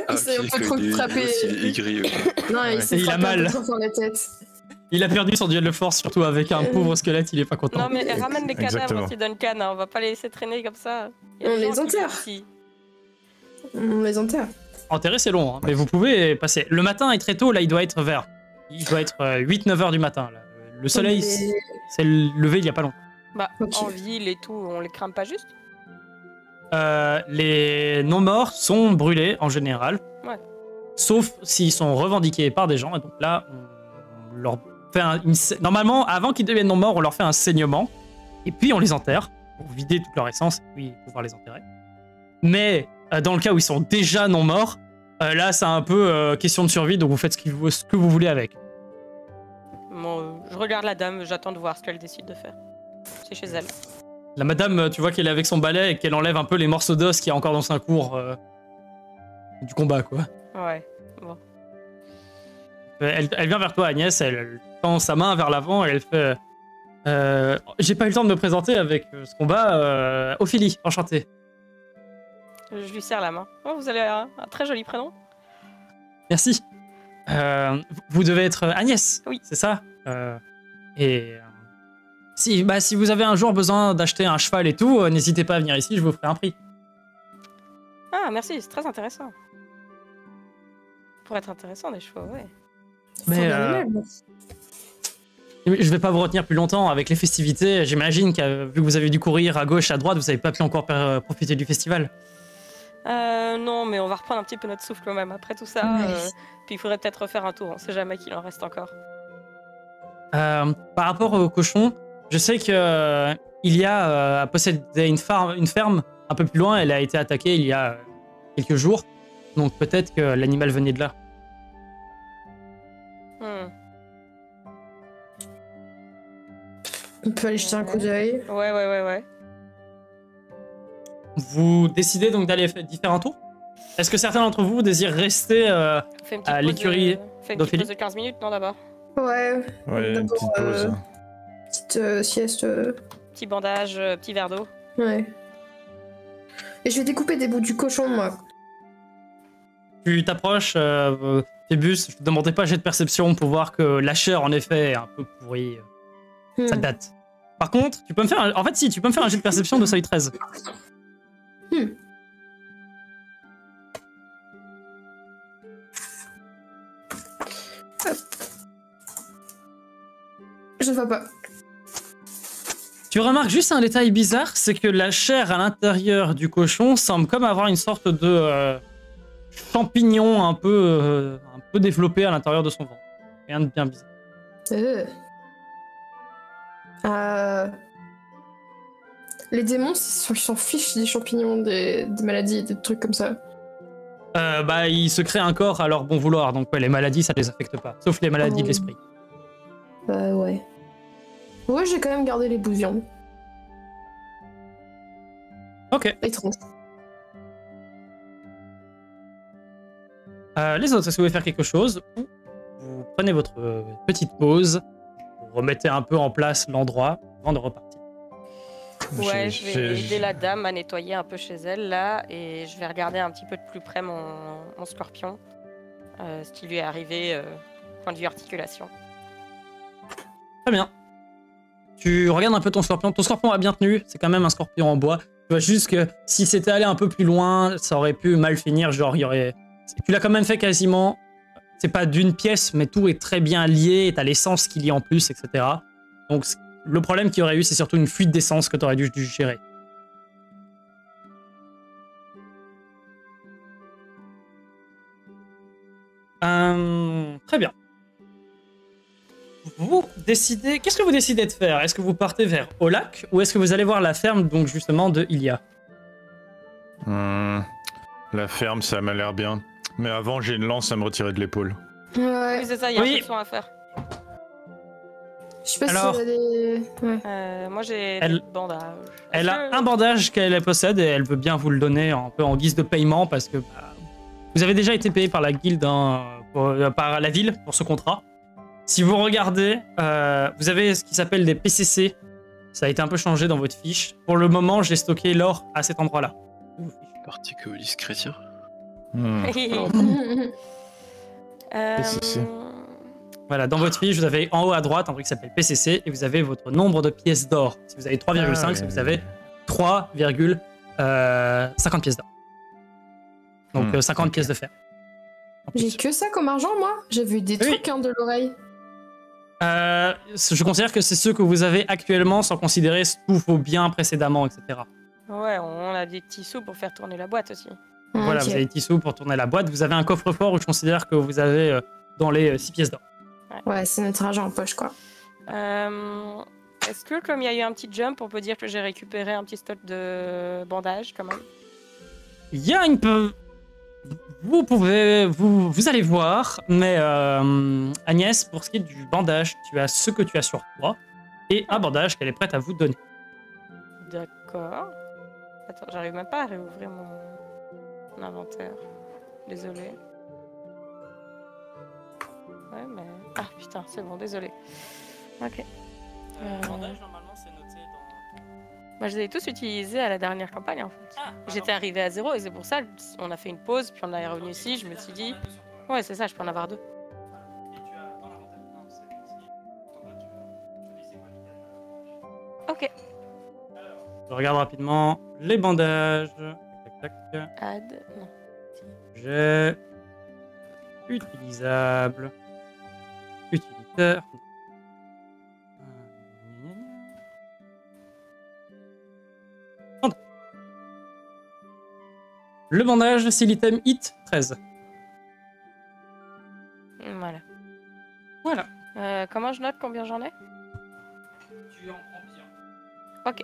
Ah, C'est ok, un peu trop il est- frappé. Il est aigri, ok. Non, il s'est Et il a frappé un peu mal. trop dans la tête. Il a perdu son duel de force, surtout avec un pauvre squelette, il est pas content. Non mais ramène les cadavres Exactement. aussi Duncan, hein, on va pas les laisser traîner comme ça. Il y a On des les gens qui enterre. viennent ici. On les enterre. Enterrer, c'est long, hein, mais vous pouvez passer. Le matin est très tôt, là, il doit être vers. Il doit être 8-9 heures du matin. Là. Le soleil s'est levé il y a pas longtemps. Bah Ok. en ville et tout, on les crame pas juste. Les non-morts sont brûlés en général. Ouais. Sauf s'ils sont revendiqués par des gens, et donc là, leur fait normalement, avant qu'ils deviennent non-morts, on leur fait un saignement, et puis on les enterre, pour vider toute leur essence, et puis pouvoir les enterrer. Mais dans le cas où ils sont déjà non-morts, là, c'est un peu question de survie, donc vous faites ce que vous voulez avec. Bon, je regarde la dame, j'attends de voir ce qu'elle décide de faire. C'est chez elle. La madame, tu vois qu'elle est avec son balai et qu'elle enlève un peu les morceaux d'os qu'il y a encore dans sa cour du combat, quoi. Ouais, bon. Elle vient vers toi, Agnès, elle tend sa main vers l'avant et elle fait j'ai pas eu le temps de me présenter avec ce combat. Ophélie, enchantée. Je lui serre la main. Oh, vous avez un très joli prénom. Merci. Vous devez être Agnès, Oui. C'est ça si vous avez un jour besoin d'acheter un cheval et tout, n'hésitez pas à venir ici, je vous ferai un prix. Ah, merci, c'est très intéressant. Pour être intéressant, des chevaux, ouais. Mais je vais pas vous retenir plus longtemps avec les festivités. J'imagine que vu que vous avez dû courir à gauche, à droite, vous avez pas pu encore profiter du festival. Non, mais on va reprendre un petit peu notre souffle quand même après tout ça. Puis il faudrait peut-être refaire un tour, on sait jamais qu'il en reste encore. Par rapport au cochon, je sais que Ilia possédait une ferme un peu plus loin. Elle a été attaquée il y a quelques jours. Donc peut-être que l'animal venait de là. On peut aller jeter un coup d'œil. Ouais. Vous décidez donc d'aller faire un tour? Est-ce que certains d'entre vous désirent rester à l'écurie Fais une petite d'Ophélie? pause de 15 minutes, non, d'abord? Ouais. Ouais, une petite pause. Petite sieste. Petit bandage, petit verre d'eau. Ouais. Et je vais découper des bouts du cochon, moi. Tu t'approches, Phébus, je te demandais pas jet de perception pour voir que la chair en effet est un peu pourrie. Ça date. Par contre, tu peux me faire tu peux me faire un jet de perception de seuil 13. Je ne vois pas. Tu remarques juste un détail bizarre, c'est que la chair à l'intérieur du cochon semble comme avoir une sorte de champignon un peu développé à l'intérieur de son ventre. Rien de bien bizarre. Les démons, ils s'en fichent des champignons, des maladies, des trucs comme ça. Ils se créent un corps à leur bon vouloir, donc ouais, les maladies ça les affecte pas, sauf les maladies de l'esprit. Ouais. Ouais, j'ai quand même gardé les bouts de viande. Ok. Étrange. Les autres, est-ce que vous voulez faire quelque chose? Ou vous prenez votre petite pause, vous remettez un peu en place l'endroit avant de repartir. Ouais, je vais aider la dame à nettoyer un peu chez elle, là, et je vais regarder un petit peu de plus près mon scorpion, ce qui lui est arrivé, point de vue articulation. Très bien. Tu regardes un peu ton scorpion. Ton scorpion a bien tenu, c'est quand même un scorpion en bois. Tu vois juste que si c'était allé un peu plus loin, ça aurait pu mal finir, genre il y aurait... Tu l'as quand même fait quasiment, c'est pas d'une pièce, mais tout est très bien lié, t'as l'essence qu'il y a en plus, etc. Donc le problème qu'il y aurait eu, c'est surtout une fuite d'essence que t'aurais dû gérer. Très bien. Vous décidez... Qu'est-ce que vous décidez de faire? Est-ce que vous partez vers Olac ou est-ce que vous allez voir la ferme, donc justement, de Ilia? La ferme, ça m'a l'air bien. Mais avant, j'ai une lance à me retirer de l'épaule. Ouais. Oui, c'est ça, il y a un peu de soin à faire. Je sais pas Alors, si elle a des... Moi, j'ai des bandages. Elle a un bandage qu'elle possède et elle veut bien vous le donner un peu en guise de paiement parce que vous avez déjà été payé par la guilde, par la ville pour ce contrat. Si vous regardez, vous avez ce qui s'appelle des PCC. Ça a été un peu changé dans votre fiche. Pour le moment, j'ai stocké l'or à cet endroit-là. Particulis chrétien. PCC. Voilà, dans votre fiche, vous avez en haut à droite un truc qui s'appelle PCC et vous avez votre nombre de pièces d'or. Si vous avez 3,5, c'est que vous avez 3,50 pièces d'or. Donc 50 pièces de fer. J'ai que ça comme argent, moi. J'ai vu des trucs de l'oreille. Je considère que c'est ceux que vous avez actuellement sans considérer tous vos biens précédemment, etc. Ouais, on a des petits sous pour faire tourner la boîte aussi. Voilà, vous avez des petits sous pour tourner la boîte. Vous avez un coffre-fort où je considère que vous avez dans les 6 pièces d'or. Ouais, Ouais, c'est notre argent en poche, quoi. Est-ce que comme il y a eu un petit jump, on peut dire que j'ai récupéré un petit stock de bandages quand même? Il y a une peu. Vous allez voir, mais Agnès, pour ce qui est du bandage, tu as ce que tu as sur toi et un bandage qu'elle est prête à vous donner. D'accord. Attends, j'arrive même pas à réouvrir mon inventaire. Désolé. Ouais, mais... Ah putain, c'est bon, désolé. Ok. normalement, c'est noté dans... Moi, je les ai tous utilisés à la dernière campagne, en fait. Ah, J'étais arrivé à 0 et c'est pour ça on a fait une pause, puis on est revenu ici, je me suis dit... Ouais, c'est ça, je peux en avoir 2. Ok. Je regarde rapidement les bandages. Tac, tac, tac. Add... Non. J'ai utilisable, utilitaire. Le bandage, c'est l'item hit 13. Voilà. Voilà. Comment je note combien j'en ai? Tu en prends bien. Ok.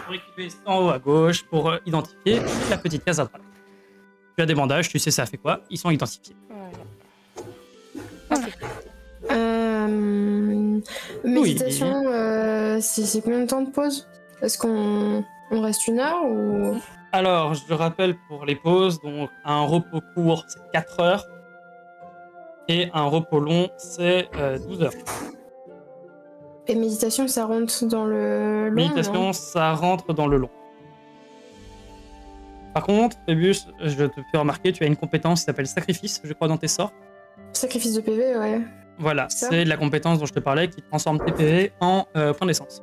Pour équiper en haut à gauche pour identifier la petite case à droite. Tu as des bandages, tu sais ça fait quoi, ils sont identifiés. Voilà. Ok. Méditation, c'est combien de temps de pause? Est-ce qu'on reste 1 heure ou... Alors, je le rappelle pour les pauses, donc un repos court c'est 4 heures et un repos long c'est 12 heures. Et méditation, ça rentre dans le long, Méditation, non? ça rentre dans le long. Par contre, Phébus, je te fais remarquer, tu as une compétence qui s'appelle sacrifice, je crois, dans tes sorts. Sacrifice de PV, ouais. Voilà, Ça. c'est la compétence dont je te parlais qui transforme tes PV en points d'essence.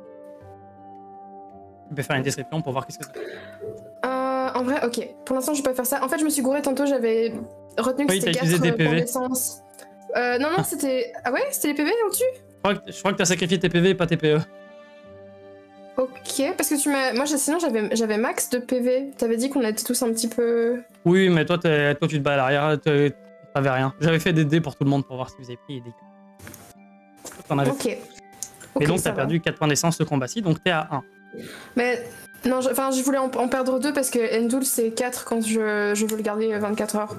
Tu peux faire une description pour voir qu'est-ce que c'est. En vrai, ok. Pour l'instant, je vais pas faire ça. En fait, je me suis gourée tantôt, j'avais retenu que Oui, c'était t'as utilisé 4 des points PV. d'essence. Non, c'était... Ah ouais? C'était les PV au-dessus? Je crois que t'as sacrifié tes PV et pas tes PE. Ok, parce que tu m'as... Moi, sinon, j'avais max de PV. T'avais dit qu'on était tous un petit peu... Oui, mais toi, toi tu te bats à l'arrière, t'avais rien. J'avais fait des dés pour tout le monde pour voir si vous avez pris les dégâts. T'en avais fait. Ok. Et donc, ça t'as va. perdu 4 points d'essence ce combat-ci, donc t'es à 1. Mais... Non, je voulais en perdre 2 parce que Endul, c'est 4 quand je veux le garder 24 heures.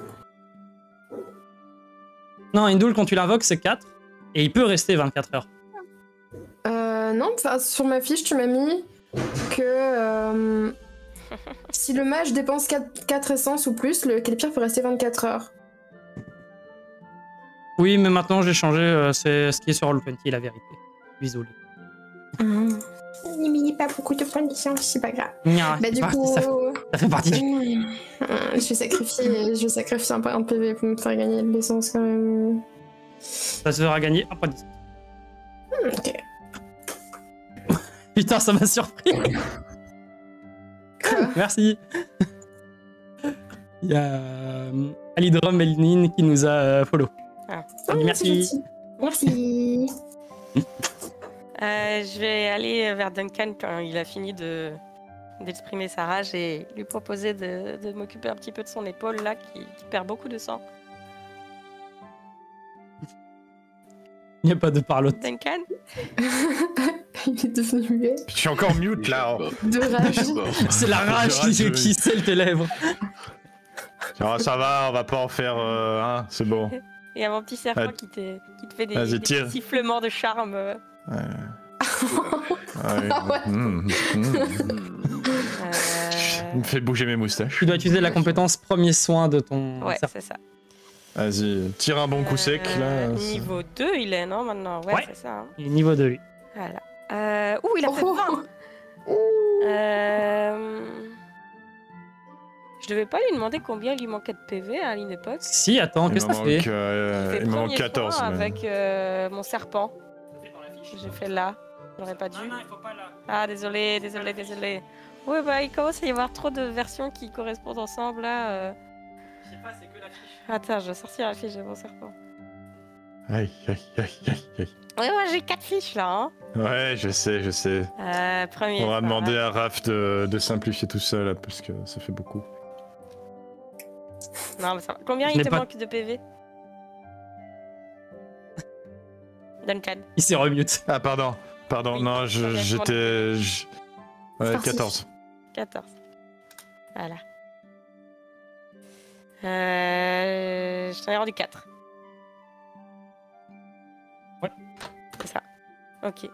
Non, Indul, quand tu l'invoques, c'est 4, et il peut rester 24 heures. Non, sur ma fiche, tu m'as mis que si le mage dépense 4 essences ou plus, le Kelpir peut rester 24 heures. Oui, mais maintenant, j'ai changé, c'est ce qui est sur Roll20, la vérité. Désolé. Il n'y a pas beaucoup de points d'essence, c'est pas grave. Nya, Bah du ça- coup... ça fait partie du... Je vais sacrifier un point de PV pour me faire gagner de l'essence quand même. Ça te fera gagner un point d'essence. Ok. Putain, ça m'a surpris. Quoi? Merci. Il y a Alidrum Elnin qui nous a follow. Ah. Oh, Merci. c'est gentil. Merci. Je vais aller vers Duncan quand il a fini d'exprimer sa rage et lui proposer de m'occuper un petit peu de son épaule là qui perd beaucoup de sang. Il n'y a pas de parlotte. Duncan? Il est devenu muet. Je suis encore mute là. De rage. C'est la rage qui scelle tes lèvres. Ah, ça va, on va pas en faire un, c'est bon. Il y a mon petit serpent Ah. qui te fait des Vas-y, petits tire. sifflements de charme. Ouais. Ah ouais. Il me fait bouger mes moustaches. Tu dois utiliser la compétence premier soin de ton Ouais, serpent. c'est ça. Vas-y, tire un bon coup sec là. c'est- Niveau 2, il est, non, maintenant? Ouais, Ouais. c'est ça. Hein. Il est niveau 2, lui. Voilà. Ouh, il a fait Oh. 20. Je devais pas lui demander combien il lui manquait de PV à une époque. Si, attends, qu'est-ce que ça fait Il me manque 14. soin mais- avec mon serpent. J'ai fait là. J'aurais pas dû. il faut pas là. Ah, désolé. Ouais, bah, il commence à y avoir trop de versions qui correspondent ensemble là. Je sais pas, c'est que la fiche. Attends, je vais sortir la fiche de mon serpent. Aïe, aïe, aïe, aïe, aïe. Ouais, moi j'ai 4 fiches là. Hein. Ouais, je sais. Premier. On va ça, demander hein. à Raph de simplifier tout ça là, parce que ça fait beaucoup. Non, mais ça va. Combien Je il n'ai te pas- manque de PV? Duncan. Il s'est remute. Ah, pardon. Pardon, Oui, non, j'étais. Ouais, parti. 14. 14. Voilà. Je t'en ai rendu 4. Ouais. C'est ça. Ok.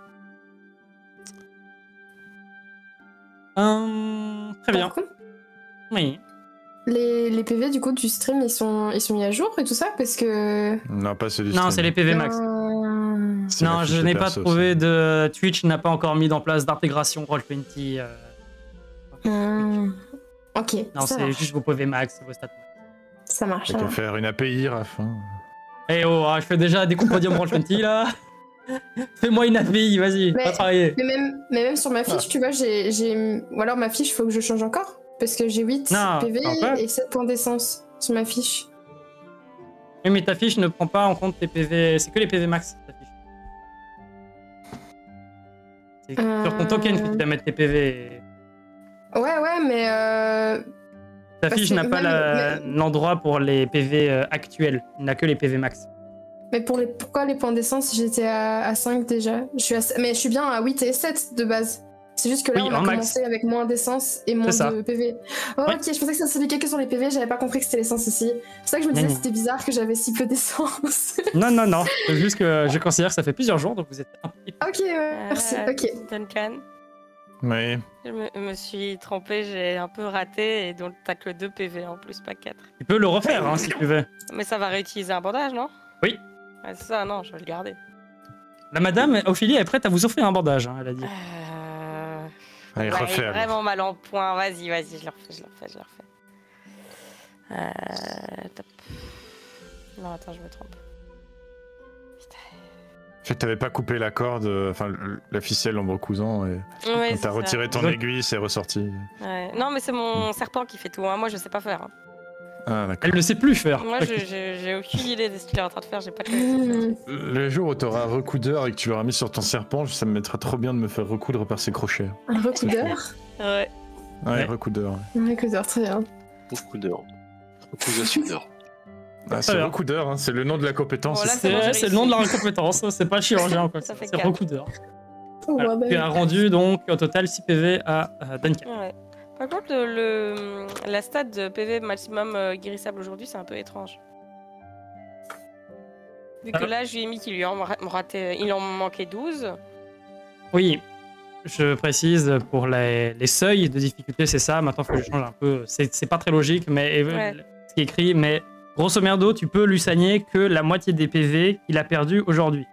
Très bien. Par contre, Oui. les PV du coup du stream ils sont mis à jour et tout ça parce que. Non, pas celui Non, c'est les PV max. C'est la Non, fiche je de n'ai pas perso, trouvé ça. de... Twitch n'a pas encore mis en place d'intégration Roll20. Ok, Non, ça c'est marche. juste vos PV max, vos stats. Ça marche. T'as ça qu'à marche. faire une API, Raph. Hein. Eh oh, je fais déjà des compodiums Roll20 là. Fais-moi une API, vas-y, Mais- va travailler. Mais même sur ma fiche, tu vois, j'ai. Ou alors ma fiche, faut que je change encore. Parce que j'ai 8 Non, PV encore et 7 points d'essence sur ma fiche. Oui, mais ta fiche ne prend pas en compte tes PV, c'est que les PV max, ta fiche. C'est sur ton token que tu dois mettre tes PV. Ouais, mais. Ta Parce fiche que n'a pas même- l'endroit pour les PV actuels, il n'a que les PV max. Mais pourquoi les points d'essence, j'étais à 5 déjà mais je suis bien à 8 et 7 de base. C'est juste que là, Oui, on a en max. commencé avec moins d'essence et moins C'est ça. de PV. Oh, Ouais. ok, je pensais que ça s'appliquait que sur les PV, j'avais pas compris que c'était l'essence ici. C'est ça que je me disais que Non. c'était bizarre que j'avais si peu d'essence. Non, c'est juste que je considère que ça fait plusieurs jours, donc vous êtes un peu... Ok, merci, ok. Duncan, Oui. je me suis trompée, j'ai un peu raté et donc t'as que 2 PV en plus, pas 4. Tu peux le refaire hein, si tu veux. Mais ça va réutiliser un bandage, non? Oui. Ouais, c'est ça, non, je vais le garder. La madame Ophélie est prête à vous offrir un bandage, hein, elle a dit. Allez, Ouais, refais. alors. vraiment mal en point, vas-y, je le refais. Top. Non, attends, je me trompe. En fait, t'avais pas coupé la corde, enfin la ficelle en recousant, et Ouais, quand c'est t'as ça. retiré ton Ouais. aiguille, c'est ressorti. Ouais. Non, mais c'est mon serpent qui fait tout, hein. Moi je sais pas faire. Hein. Ah, d'accord. Elle ne sait plus faire. Moi j'ai aucune idée de ce qu'il est en train de faire, j'ai pas de Hmm. Le jour où t'auras un recoudeur et que tu l'auras mis sur ton serpent, ça me mettra trop bien de me faire recoudre par ses crochets. Un recoudeur. Ouais. Ouais, Ouais. recoudeur. Un recoudeur, très bien. Beaucoup d'heures. Recousation d'heures. Ah, c'est bien. recoudeur, hein, c'est le nom de la compétence. Bon, là, c'est bon, j'ai C'est le réussi. nom de la compétence, c'est pas chirurgien quoi, Ça fait c'est 4. recoudeur. Oh, Voilà. bordel. Tu as rendu donc au total 6 PV à Duncan. Ouais. Par contre, la stat de PV maximum guérissable aujourd'hui, c'est un peu étrange. Vu que Alors- là, je lui ai mis qu'il lui en raté, il en manquait 12. Oui, je précise pour les seuils de difficulté, c'est ça. Maintenant, il faut que je change un peu. C'est pas très logique, mais Ouais. ce qui est écrit, mais grosso merdo, tu peux lui soigner que la moitié des PV qu'il a perdu aujourd'hui.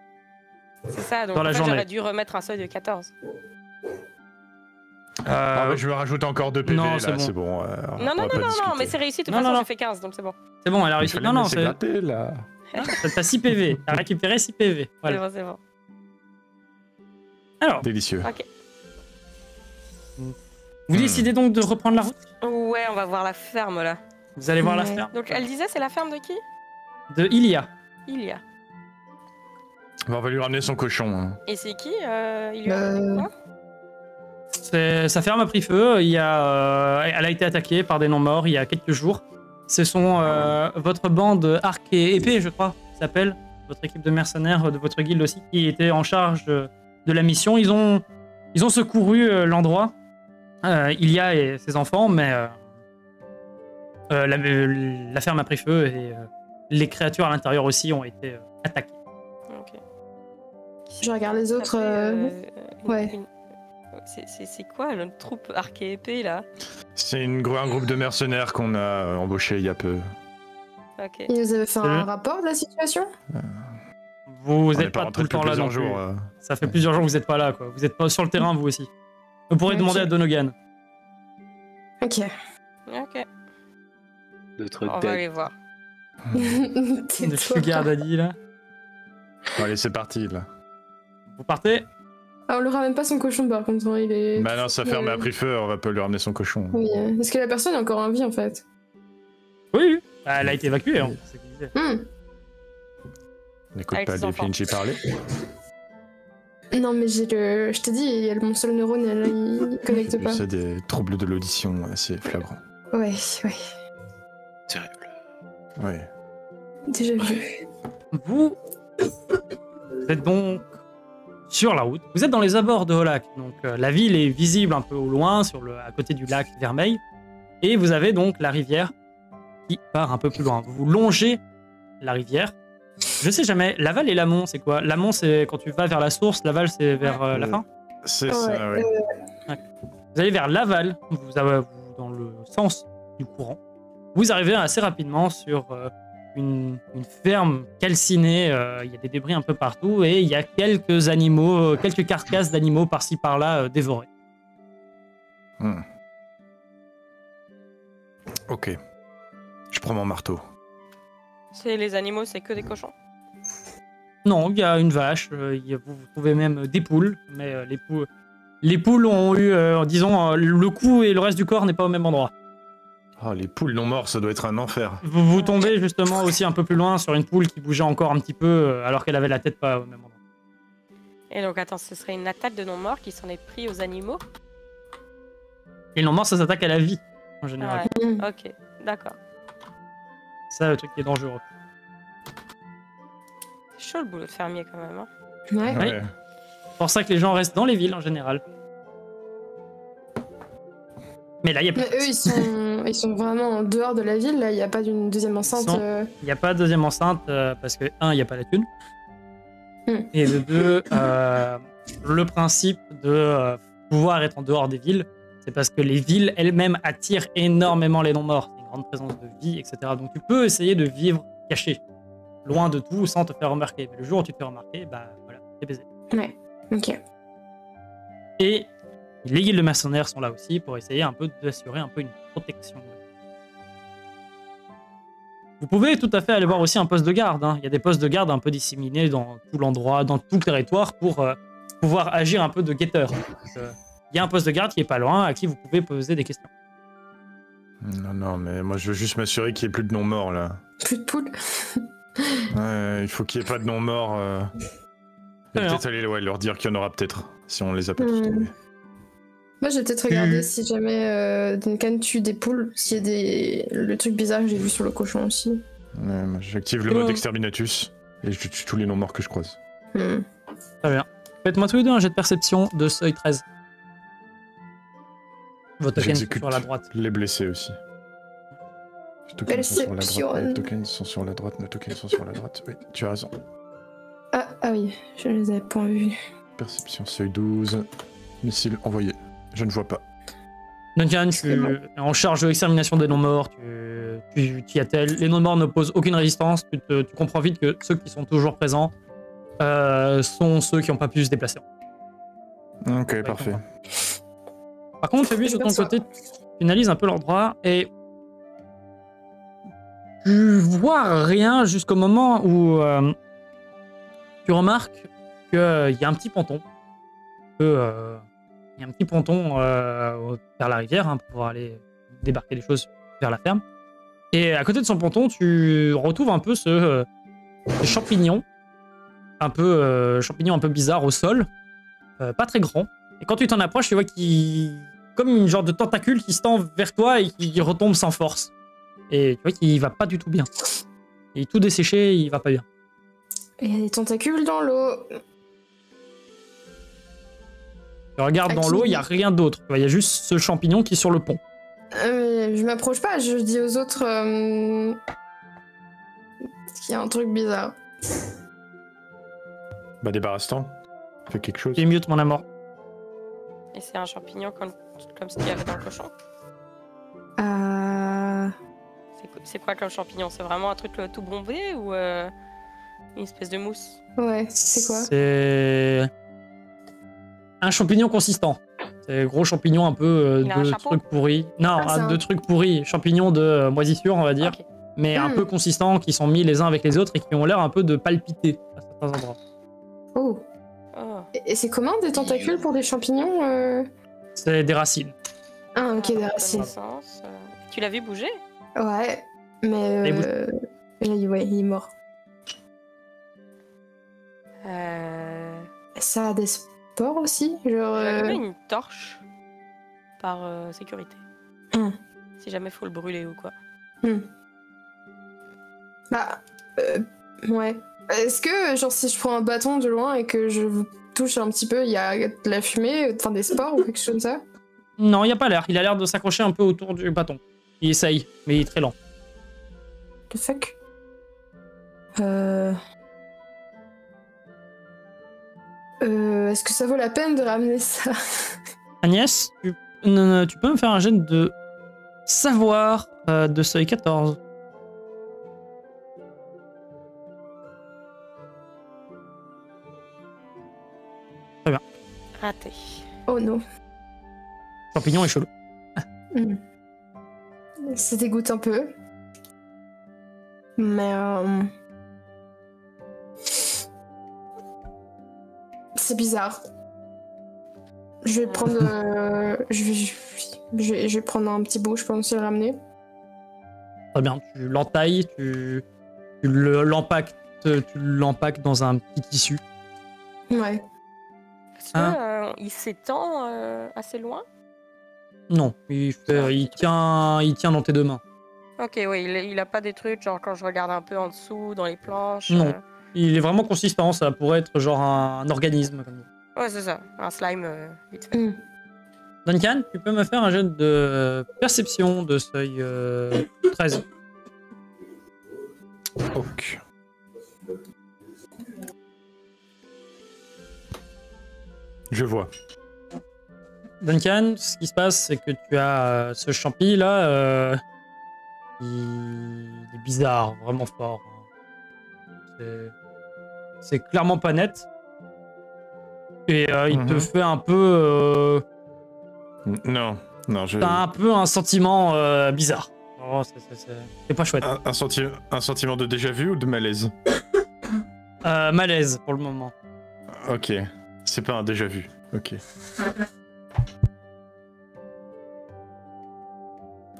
C'est ça, donc Dans la en fait, journée. j'aurais dû remettre un seuil de 14. Ah, ouais, je me rajoute encore 2 PV, non, là, c'est bon. c'est bon. Non, on non, va non, pas non, discuter. non, mais c'est réussi, de toute Non, façon, non, j'ai fait 15, donc c'est bon. C'est bon, elle a Il réussi. fallait Non, me non, laisser c'est. gratter, là. T'as 6 PV. T'as récupéré 6 PV. Voilà. C'est bon. Alors, Délicieux. Ok. vous décidez donc de reprendre la route. Ouais, on va voir la ferme là. Vous allez voir la Ouais. ferme Donc elle disait, c'est la ferme de qui? de Ilia. Il y a. Bon, on va lui ramener son cochon. Hein. Et c'est qui il y a... Hein Sa ferme a pris feu. Elle a été attaquée par des non-morts il y a quelques jours. Ce sont votre bande arc et épée, je crois, qui s'appelle. Votre équipe de mercenaires de votre guilde aussi, qui était en charge de la mission. Ils ont secouru l'endroit. Ilia et ses enfants, mais la ferme a pris feu et les créatures à l'intérieur aussi ont été attaquées. Ok. Je regarde les autres. Ouais. C'est quoi le troupe arc et épée là? C'est un groupe de mercenaires qu'on a embauché il y a peu. Ok. Ils nous avaient fait Salut. un rapport de la situation. Vous On n'êtes n'est pas tout rentré le temps là non plusieurs plus. jours. Ça fait plusieurs jours que vous n'êtes pas là, quoi. Vous n'êtes pas sur le terrain, vous aussi. Vous pourrez Ok. demander à Donogan. Ok. Ok. Notre On va bête. aller voir. Le Tais-toi. Sugar Daddy, là. Bon, allez, c'est parti, là. Vous partez. Ah, on lui ramène pas son cochon par contre, hein, il est. Bah non, sa ferme a pris feu, on va pas lui ramener son cochon. Oui, est-ce que la personne est encore en vie en fait? Oui, oui. Bah, elle a été évacuée, hein. C'est ce qu'il disait. N'écoute Avec pas ses des enfants. PNJ parler. Non, mais j'ai le. Je t'ai dit, il y a mon seul neurone, il connecte pas. C'est des troubles de l'audition assez flagrants. Ouais, Terrible. Ouais. déjà vu. Vous Vous êtes donc sur la route. Vous êtes dans les abords de Holac. Donc la ville est visible un peu au loin, à côté du lac Vermeil. Et vous avez donc la rivière qui part un peu plus loin. Vous longez la rivière. Je sais jamais, l'aval et l'amont, c'est quoi? L'amont, c'est quand tu vas vers la source, l'aval, c'est vers la fin? C'est ça, oui. Vous allez vers l'aval, dans le sens du courant. Vous arrivez assez rapidement sur une ferme calcinée. Il y a des débris un peu partout et il y a quelques animaux, quelques carcasses d'animaux par-ci par-là dévorés. Ok. Je prends mon marteau. C'est les animaux, c'est que des cochons. Non, il y a une vache, vous trouvez même des poules, mais les poules ont eu, disons, le cou et le reste du corps n'est pas au même endroit. Oh, les poules non mortes, ça doit être un enfer. Vous tombez justement aussi un peu plus loin sur une poule qui bougeait encore un petit peu alors qu'elle avait la tête pas au même endroit. Et donc attends, ce serait une attaque de non-morts qui s'en est pris aux animaux? Et non mort, ça s'attaque à la vie, en général. Ouais. Ok, d'accord. C'est ça le truc qui est dangereux. C'est chaud le boulot de fermier quand même. Hein. Ouais. Oui. C'est pour ça que les gens restent dans les villes en général. Mais là, il y a pas. Mais eux, ils sont vraiment en dehors de la ville, là. Il n'y a pas d'une deuxième enceinte. Il n'y a pas de deuxième enceinte parce que, un, il n'y a pas la thune. Et de deux, le principe de pouvoir être en dehors des villes, c'est parce que les villes elles-mêmes attirent énormément les non-morts. C'est une grande présence de vie, etc. Donc tu peux essayer de vivre caché, loin de tout, sans te faire remarquer. Mais le jour où tu te fais remarquer, bah voilà, t'es baisé. Ouais, ok. Et les guildes de mercenaires sont là aussi pour essayer un peu d'assurer un peu une protection. Vous pouvez tout à fait aller voir aussi un poste de garde. Hein. Il y a des postes de garde un peu disséminés dans tout l'endroit, dans tout le territoire pour pouvoir agir un peu de guetteur. Il y a un poste de garde qui est pas loin à qui vous pouvez poser des questions. Non, mais moi je veux juste m'assurer qu'il n'y ait plus de non-morts là. Plus de poules. Ouais, il faut qu'il n'y ait pas de non-morts. Et peut-être aller leur dire qu'il y en aura peut-être, si on les a pas tous trouvés. Moi, j'ai peut-être regardé si jamais Duncan tue des poules, s'il y a le truc bizarre que j'ai vu sur le cochon aussi. Ouais, moi, j'active le mode Exterminatus et je tue tous les non-morts que je croise. Très bien. Faites-moi tous les deux un jet de perception de seuil 13. Vos tokens sont sur la droite. Les blessés aussi. Les tokens sont sur la droite, nos tokens sont sur la droite, nos tokens sont sur la droite. Oui, tu as raison. Ah oui, je les avais pas vus. Perception seuil 12. Missile envoyé. Je ne vois pas. Duncan, tu es en charge de l'extermination des non-morts, tu t'y attelles. Les non-morts ne posent aucune résistance, tu comprends vite que ceux qui sont toujours présents sont ceux qui n'ont pas pu se déplacer. Ok, parfait. Par contre, Phoebus, de ton côté, tu analyses un peu l'endroit et tu vois rien jusqu'au moment où tu remarques qu'il y a un petit ponton. Il y a un petit ponton vers la rivière pour pouvoir aller débarquer des choses vers la ferme. Et à côté de son ponton, tu retrouves un peu ce champignon, un peu bizarre au sol, pas très grand. Et quand tu t'en approches, tu vois qu'il comme une genre de tentacule qui se tend vers toi et qui retombe sans force. Et tu vois qu'il va pas du tout bien. Il est tout desséché, il va pas bien. Il y a des tentacules dans l'eau. Tu regardes dans l'eau, il n'y a rien d'autre. Il y a juste ce champignon qui est sur le pont. Je m'approche pas, je dis aux autres qu'il y a un truc bizarre. Bah débarrasse-t'en. Fais quelque chose. Tu mute mon amour. Et c'est un champignon comme ce qu'il y avait dans le cochon? C'est quoi comme champignon? C'est vraiment un truc tout bombé ou une espèce de mousse? Ouais, c'est quoi? C'est un champignon consistant. C'est gros champignon un peu de trucs pourris. Non, de trucs pourris. Champignons de moisissure, on va dire. Okay. Mais un peu consistants, qui sont mis les uns avec les autres et qui ont l'air un peu de palpiter à certains endroits. Oh. Et c'est comment des tentacules pour des champignons C'est des racines. Ah, ok, des racines. Tu l'as vu bouger? Ouais, mais ouais, il est mort. Ça a des spores aussi, genre. Une torche par sécurité. Si jamais faut le brûler ou quoi. Bah, ouais. Est-ce que, genre, si je prends un bâton de loin et que je touche un petit peu, il y a de la fumée, enfin des spores ou quelque chose comme ça? Non, il n'y a pas l'air. Il a l'air de s'accrocher un peu autour du bâton. Il essaye, mais il est très lent. The fuck? Est-ce que ça vaut la peine de ramener ça? Agnès, tu peux me faire un jet de savoir de seuil 14. Raté. Oh non. Champignon est chelou. Ça dégoûte un peu. Mais c'est bizarre. Je vais prendre je vais prendre un petit bout, je pense, et le ramener. Très bien, tu l'entailles, tu l'empaques dans un petit tissu. Ouais. Est-ce que il s'étend assez loin? Non, il tient dans tes deux mains. Ok, oui, il a pas des trucs, genre quand je regarde un peu en dessous, dans les planches. Non. Il est vraiment consistant, ça pourrait être genre un organisme. Comme ça. Ouais, c'est ça, un slime vite fait. Duncan, tu peux me faire un jet de perception de seuil 13. Ok. Je vois. Duncan, ce qui se passe, c'est que tu as ce champi là, il est bizarre, vraiment fort. C'est clairement pas net. Et il te fait un peu. Non, je. T'as un peu un sentiment bizarre. Oh, c'est pas chouette. Un sentiment de déjà-vu ou de malaise? Malaise pour le moment. Ok, c'est pas un déjà-vu. Ok.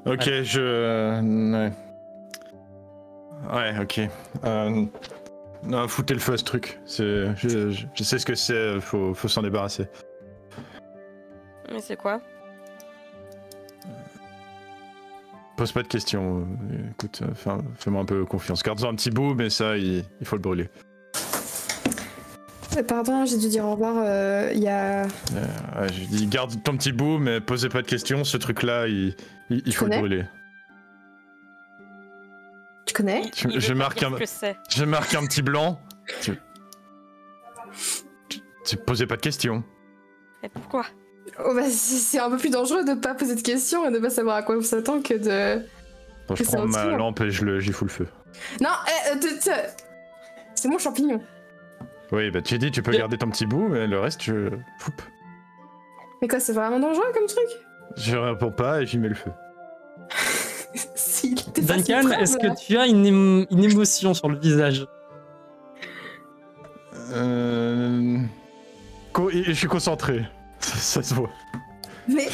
Ok, ouais. Ouais, ok. Non, foutez le feu à ce truc. Je sais ce que c'est, faut s'en débarrasser. Mais c'est quoi? Pose pas de questions. Écoute, fais-moi un peu confiance. Garde-en un petit bout, mais ça, il faut le brûler. Pardon, j'ai dû dire au revoir, il y a... J'ai dit garde ton petit bout, mais posez pas de questions. Ce truc-là, il faut le brûler. Tu connais? Je marque un petit blanc. Tu posais pas de questions. Et pourquoi? Oh bah c'est un peu plus dangereux de pas poser de questions et de pas savoir à quoi on s'attend que de... Bon, je prends ma lampe et j'y fous le feu. Non, c'est mon champignon. Oui, bah tu dis tu peux garder ton petit bout, mais le reste, je... Foup. Mais quoi, c'est vraiment dangereux comme truc? Je réponds pas et j'y mets le feu. Duncan, est-ce que tu as une émotion sur le visage? Je suis concentré. Ça se voit. Mais...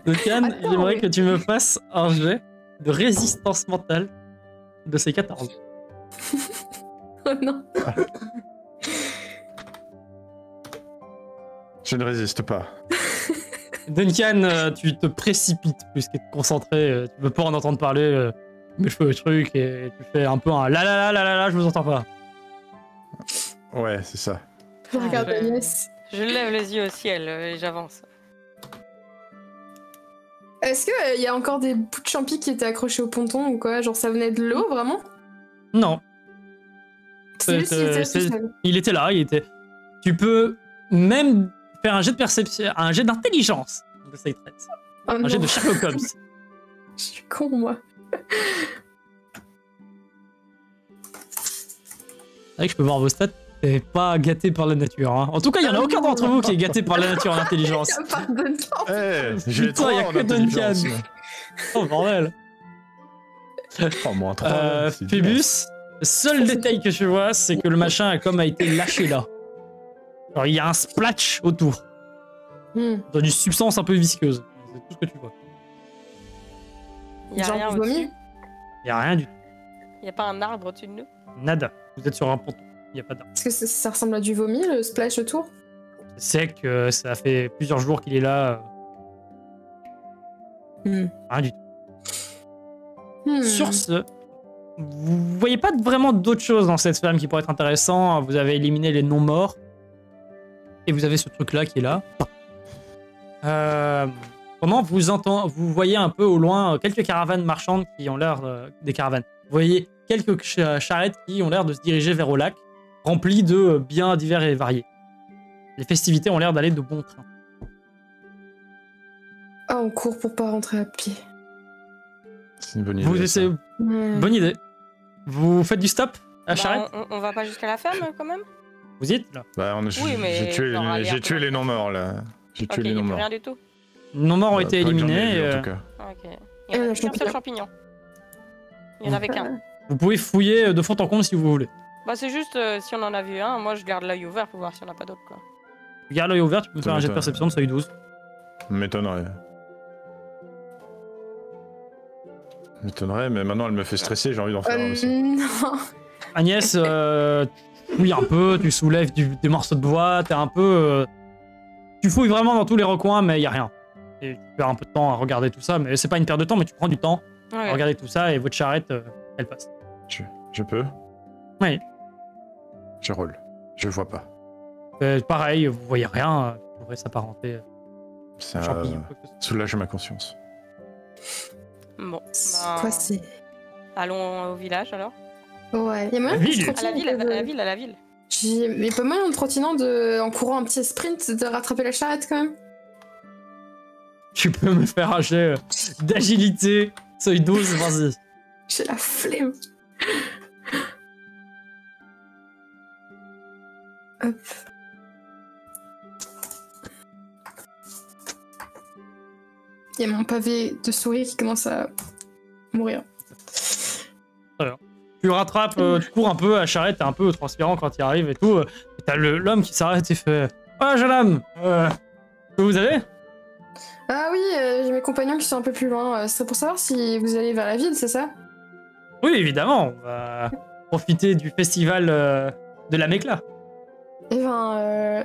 Duncan, j'aimerais que tu me fasses un jet de résistance mentale de ces 14. Oh non. Je ne résiste pas. Duncan, tu te précipites plus que te concentrer. Tu veux pas en entendre parler, mais je fais le truc et tu fais un peu un la, je vous entends pas. Ouais, c'est ça. Je regarde Agnès. Je lève les yeux au ciel et j'avance. Est-ce qu'il y a encore des bouts de champi qui étaient accrochés au ponton ou quoi? Genre ça venait de l'eau, vraiment? Non. Il était là, Tu peux même faire un jet de perception, un jet d'intelligence de Side Threat. Un jet de Sherlock Holmes. Je suis con, moi. C'est vrai que je peux voir vos stats. T'es pas gâté par la nature. Hein. En tout cas, il y en a aucun d'entre vous qui est gâté par la nature en intelligence. Il y a pas de Duncan. J'ai Putain, il y a que Duncan. Oh bordel. Oh, moins 3. Phébus, le seul détail que tu vois, c'est que le machin a été lâché là. Alors, il y a un splatch autour. Dans une substance un peu visqueuse. C'est tout ce que tu vois. Il y a rien au-dessus. Il y a rien du tout. Il y a pas un arbre au-dessus de nous. Nada. Vous êtes sur un ponton. Il y a pas d'arbre. Est-ce que ça ressemble à du vomi, le splash autour? C'est que ça fait plusieurs jours qu'il est là. Rien du tout. Sur ce, Vous voyez pas vraiment d'autres choses dans cette ferme qui pourraient être intéressant. Vous avez éliminé les non-morts. Et vous avez ce truc-là qui est là. Pendant vous voyez un peu au loin quelques caravanes marchandes qui ont l'air des caravanes. Vous voyez quelques charrettes qui ont l'air de se diriger vers au lac, remplies de biens divers et variés. Les festivités ont l'air d'aller de bon train. Ah, on court pour pas rentrer à pied. C'est une bonne idée. Vous essayez... Ouais. Bonne idée. Vous faites du stop à charrette? On va pas jusqu'à la ferme quand même? Vous y êtes là? Bah, Oui, mais j'ai tué, genre, aller un tué peu- les non-morts là. J'ai Ok, tué les il n'y a plus non-morts. rien du tout. Les non-morts ont été Pas que j'en ai éliminés. vu, en tout cas. Ah, ok. Il y en a qu'un seul champignon. Il y en avait qu'un. Vous pouvez fouiller de fond en comble si vous voulez. Bah c'est juste si on en a vu un, moi je garde l'œil ouvert pour voir s'il n'y en a pas d'autres quoi. Tu gardes l'œil ouvert, tu peux me Ça faire un jet de m'étonne. perception de seuil 12. M'étonnerait. M'étonnerait, mais maintenant elle me fait stresser, j'ai envie d'en faire un aussi. Non. Agnès, tu fouilles un peu, tu soulèves des morceaux de bois, t'es un peu... tu fouilles vraiment dans tous les recoins, mais y a rien. Et tu perds un peu de temps à regarder tout ça, mais c'est pas une perte de temps, mais tu prends du temps à Ouais. regarder tout ça et votre charrette, elle passe. Je peux? Oui. Je roule. Je vois pas. Pareil, vous voyez rien, ça pourrait s'apparenter Ça à un champignon. quoi que ce soit. soulage ma conscience. Bon, C'est bah, quoi, c'est... allons au village alors. Ouais. Y a moyen La que je ville. À la trottine ville, un peu de- à la ville. Mais pas moyen en trottinant en courant un petit sprint de rattraper la charrette quand même. Tu peux me faire un jet d'agilité, seuil 12, vas-y. J'ai la flemme. Hop. Il y a mon pavé de souris qui commence à mourir. Tu rattrapes, tu cours un peu, à charrette, t'es un peu transpirant quand il arrive et tout. T'as l'homme qui s'arrête et fait « Ah, jeune homme, que vous allez ?» Ah oui, j'ai mes compagnons qui sont un peu plus loin. C'est pour savoir si vous allez vers la ville, c'est ça? Oui, évidemment, on va profiter du festival de la Mécla. Eh ben,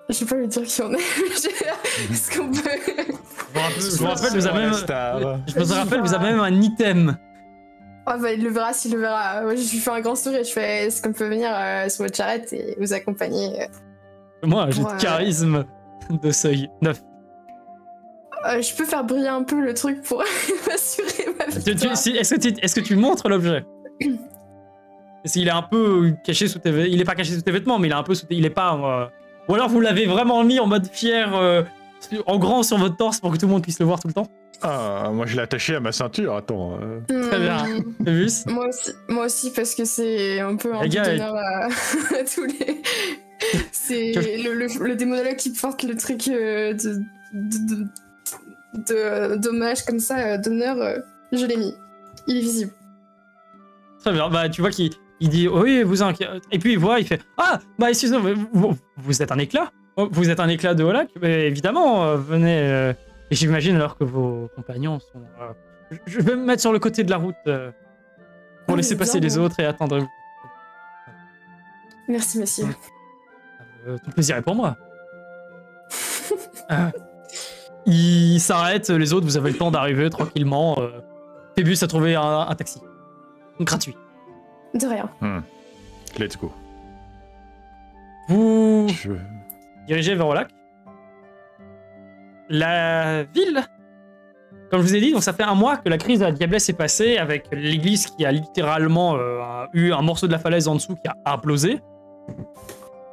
je vais pas lui dire qui on est. Est-ce qu'on peut... Je vous rappelle, vous avez même... Star. Je vous rappelle, vous avez même un item. Ah bah il le verra s'il le verra. Moi, je lui fais un grand sourire, je fais est-ce qu'on peut venir sur votre charrette et vous accompagner Moi, j'ai Ouais. de charisme de seuil 9. Je peux faire briller un peu le truc pour m'assurer ma victoire. Est-ce que tu montres l'objet? Parce qu'il est un peu caché sous tes vêtements. Il est pas caché sous tes vêtements, mais il est un peu sous tes... Il est pas... Ou alors vous l'avez vraiment mis en mode fier, en grand sur votre torse pour que tout le monde puisse le voir tout le temps. Ah, moi je l'ai attaché à ma ceinture, attends. Très bien. T'as vu ça? Moi aussi, parce que c'est un peu un Les petit gars, honneur à tous les... C'est le démonologue qui porte le truc d'hommage comme ça, d'honneur, je l'ai mis. Il est visible. Très bien. Bah, tu vois qu'il dit oui, vous inquiétez. Et puis il voit, il fait ah, bah excusez-moi, vous êtes un éclat? Vous êtes un éclat de Holac? Mais évidemment, venez. Et j'imagine alors que vos compagnons sont. Je vais me mettre sur le côté de la route pour Ah, laisser mais passer bien, les bon. autres et attendre. Merci, monsieur. Tout le plaisir est pour moi. Il s'arrête, les autres, vous avez le temps d'arriver tranquillement. Phébus a trouvé un taxi. Gratuit. De rien. Let's go. Vous Je... dirigez vers Holac. La ville, comme je vous ai dit, donc ça fait un mois que la crise de la Diablesse est passée avec l'église qui a littéralement eu un morceau de la falaise en dessous qui a implosé.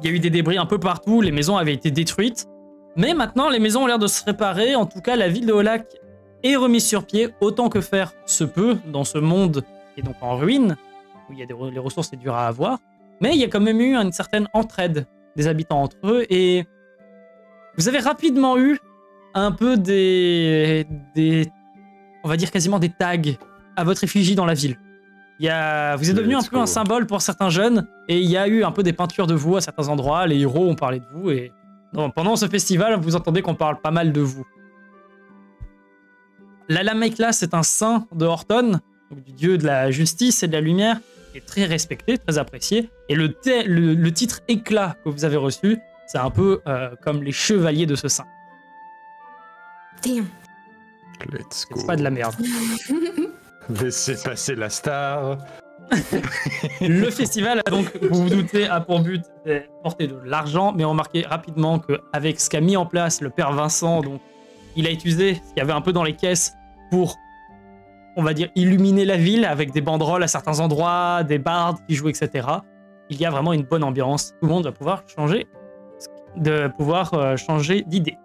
Il y a eu des débris un peu partout, les maisons avaient été détruites. Mais maintenant, les maisons ont l'air de se réparer. En tout cas, la ville de Holac est remise sur pied autant que faire se peut dans ce monde qui est donc en ruine, où il y a les ressources est dur à avoir. Mais il y a quand même eu une certaine entraide des habitants entre eux et vous avez rapidement eu un peu on va dire quasiment des tags à votre effigie dans la ville. Vous êtes devenu un Let's peu un go. symbole pour certains jeunes et il y a eu un peu des peintures de vous à certains endroits. Les héros ont parlé de vous et pendant ce festival, vous entendez qu'on parle pas mal de vous. L'Alamekla, c'est un saint de Horton, donc du dieu de la justice et de la lumière, qui est très respecté, très apprécié. Et le titre éclat que vous avez reçu, c'est un peu comme les chevaliers de ce saint. Damn. Let's go. C'est pas de la merde. Laissez passer la star. Le festival, donc, vous vous doutez, a pour but d'apporter de l'argent, mais remarquez rapidement qu'avec ce qu'a mis en place le père Vincent, donc, il a utilisé ce qu'il y avait un peu dans les caisses pour, on va dire, illuminer la ville avec des banderoles à certains endroits, des bardes qui jouent, etc. Il y a vraiment une bonne ambiance. Tout le monde va pouvoir changer d'idée.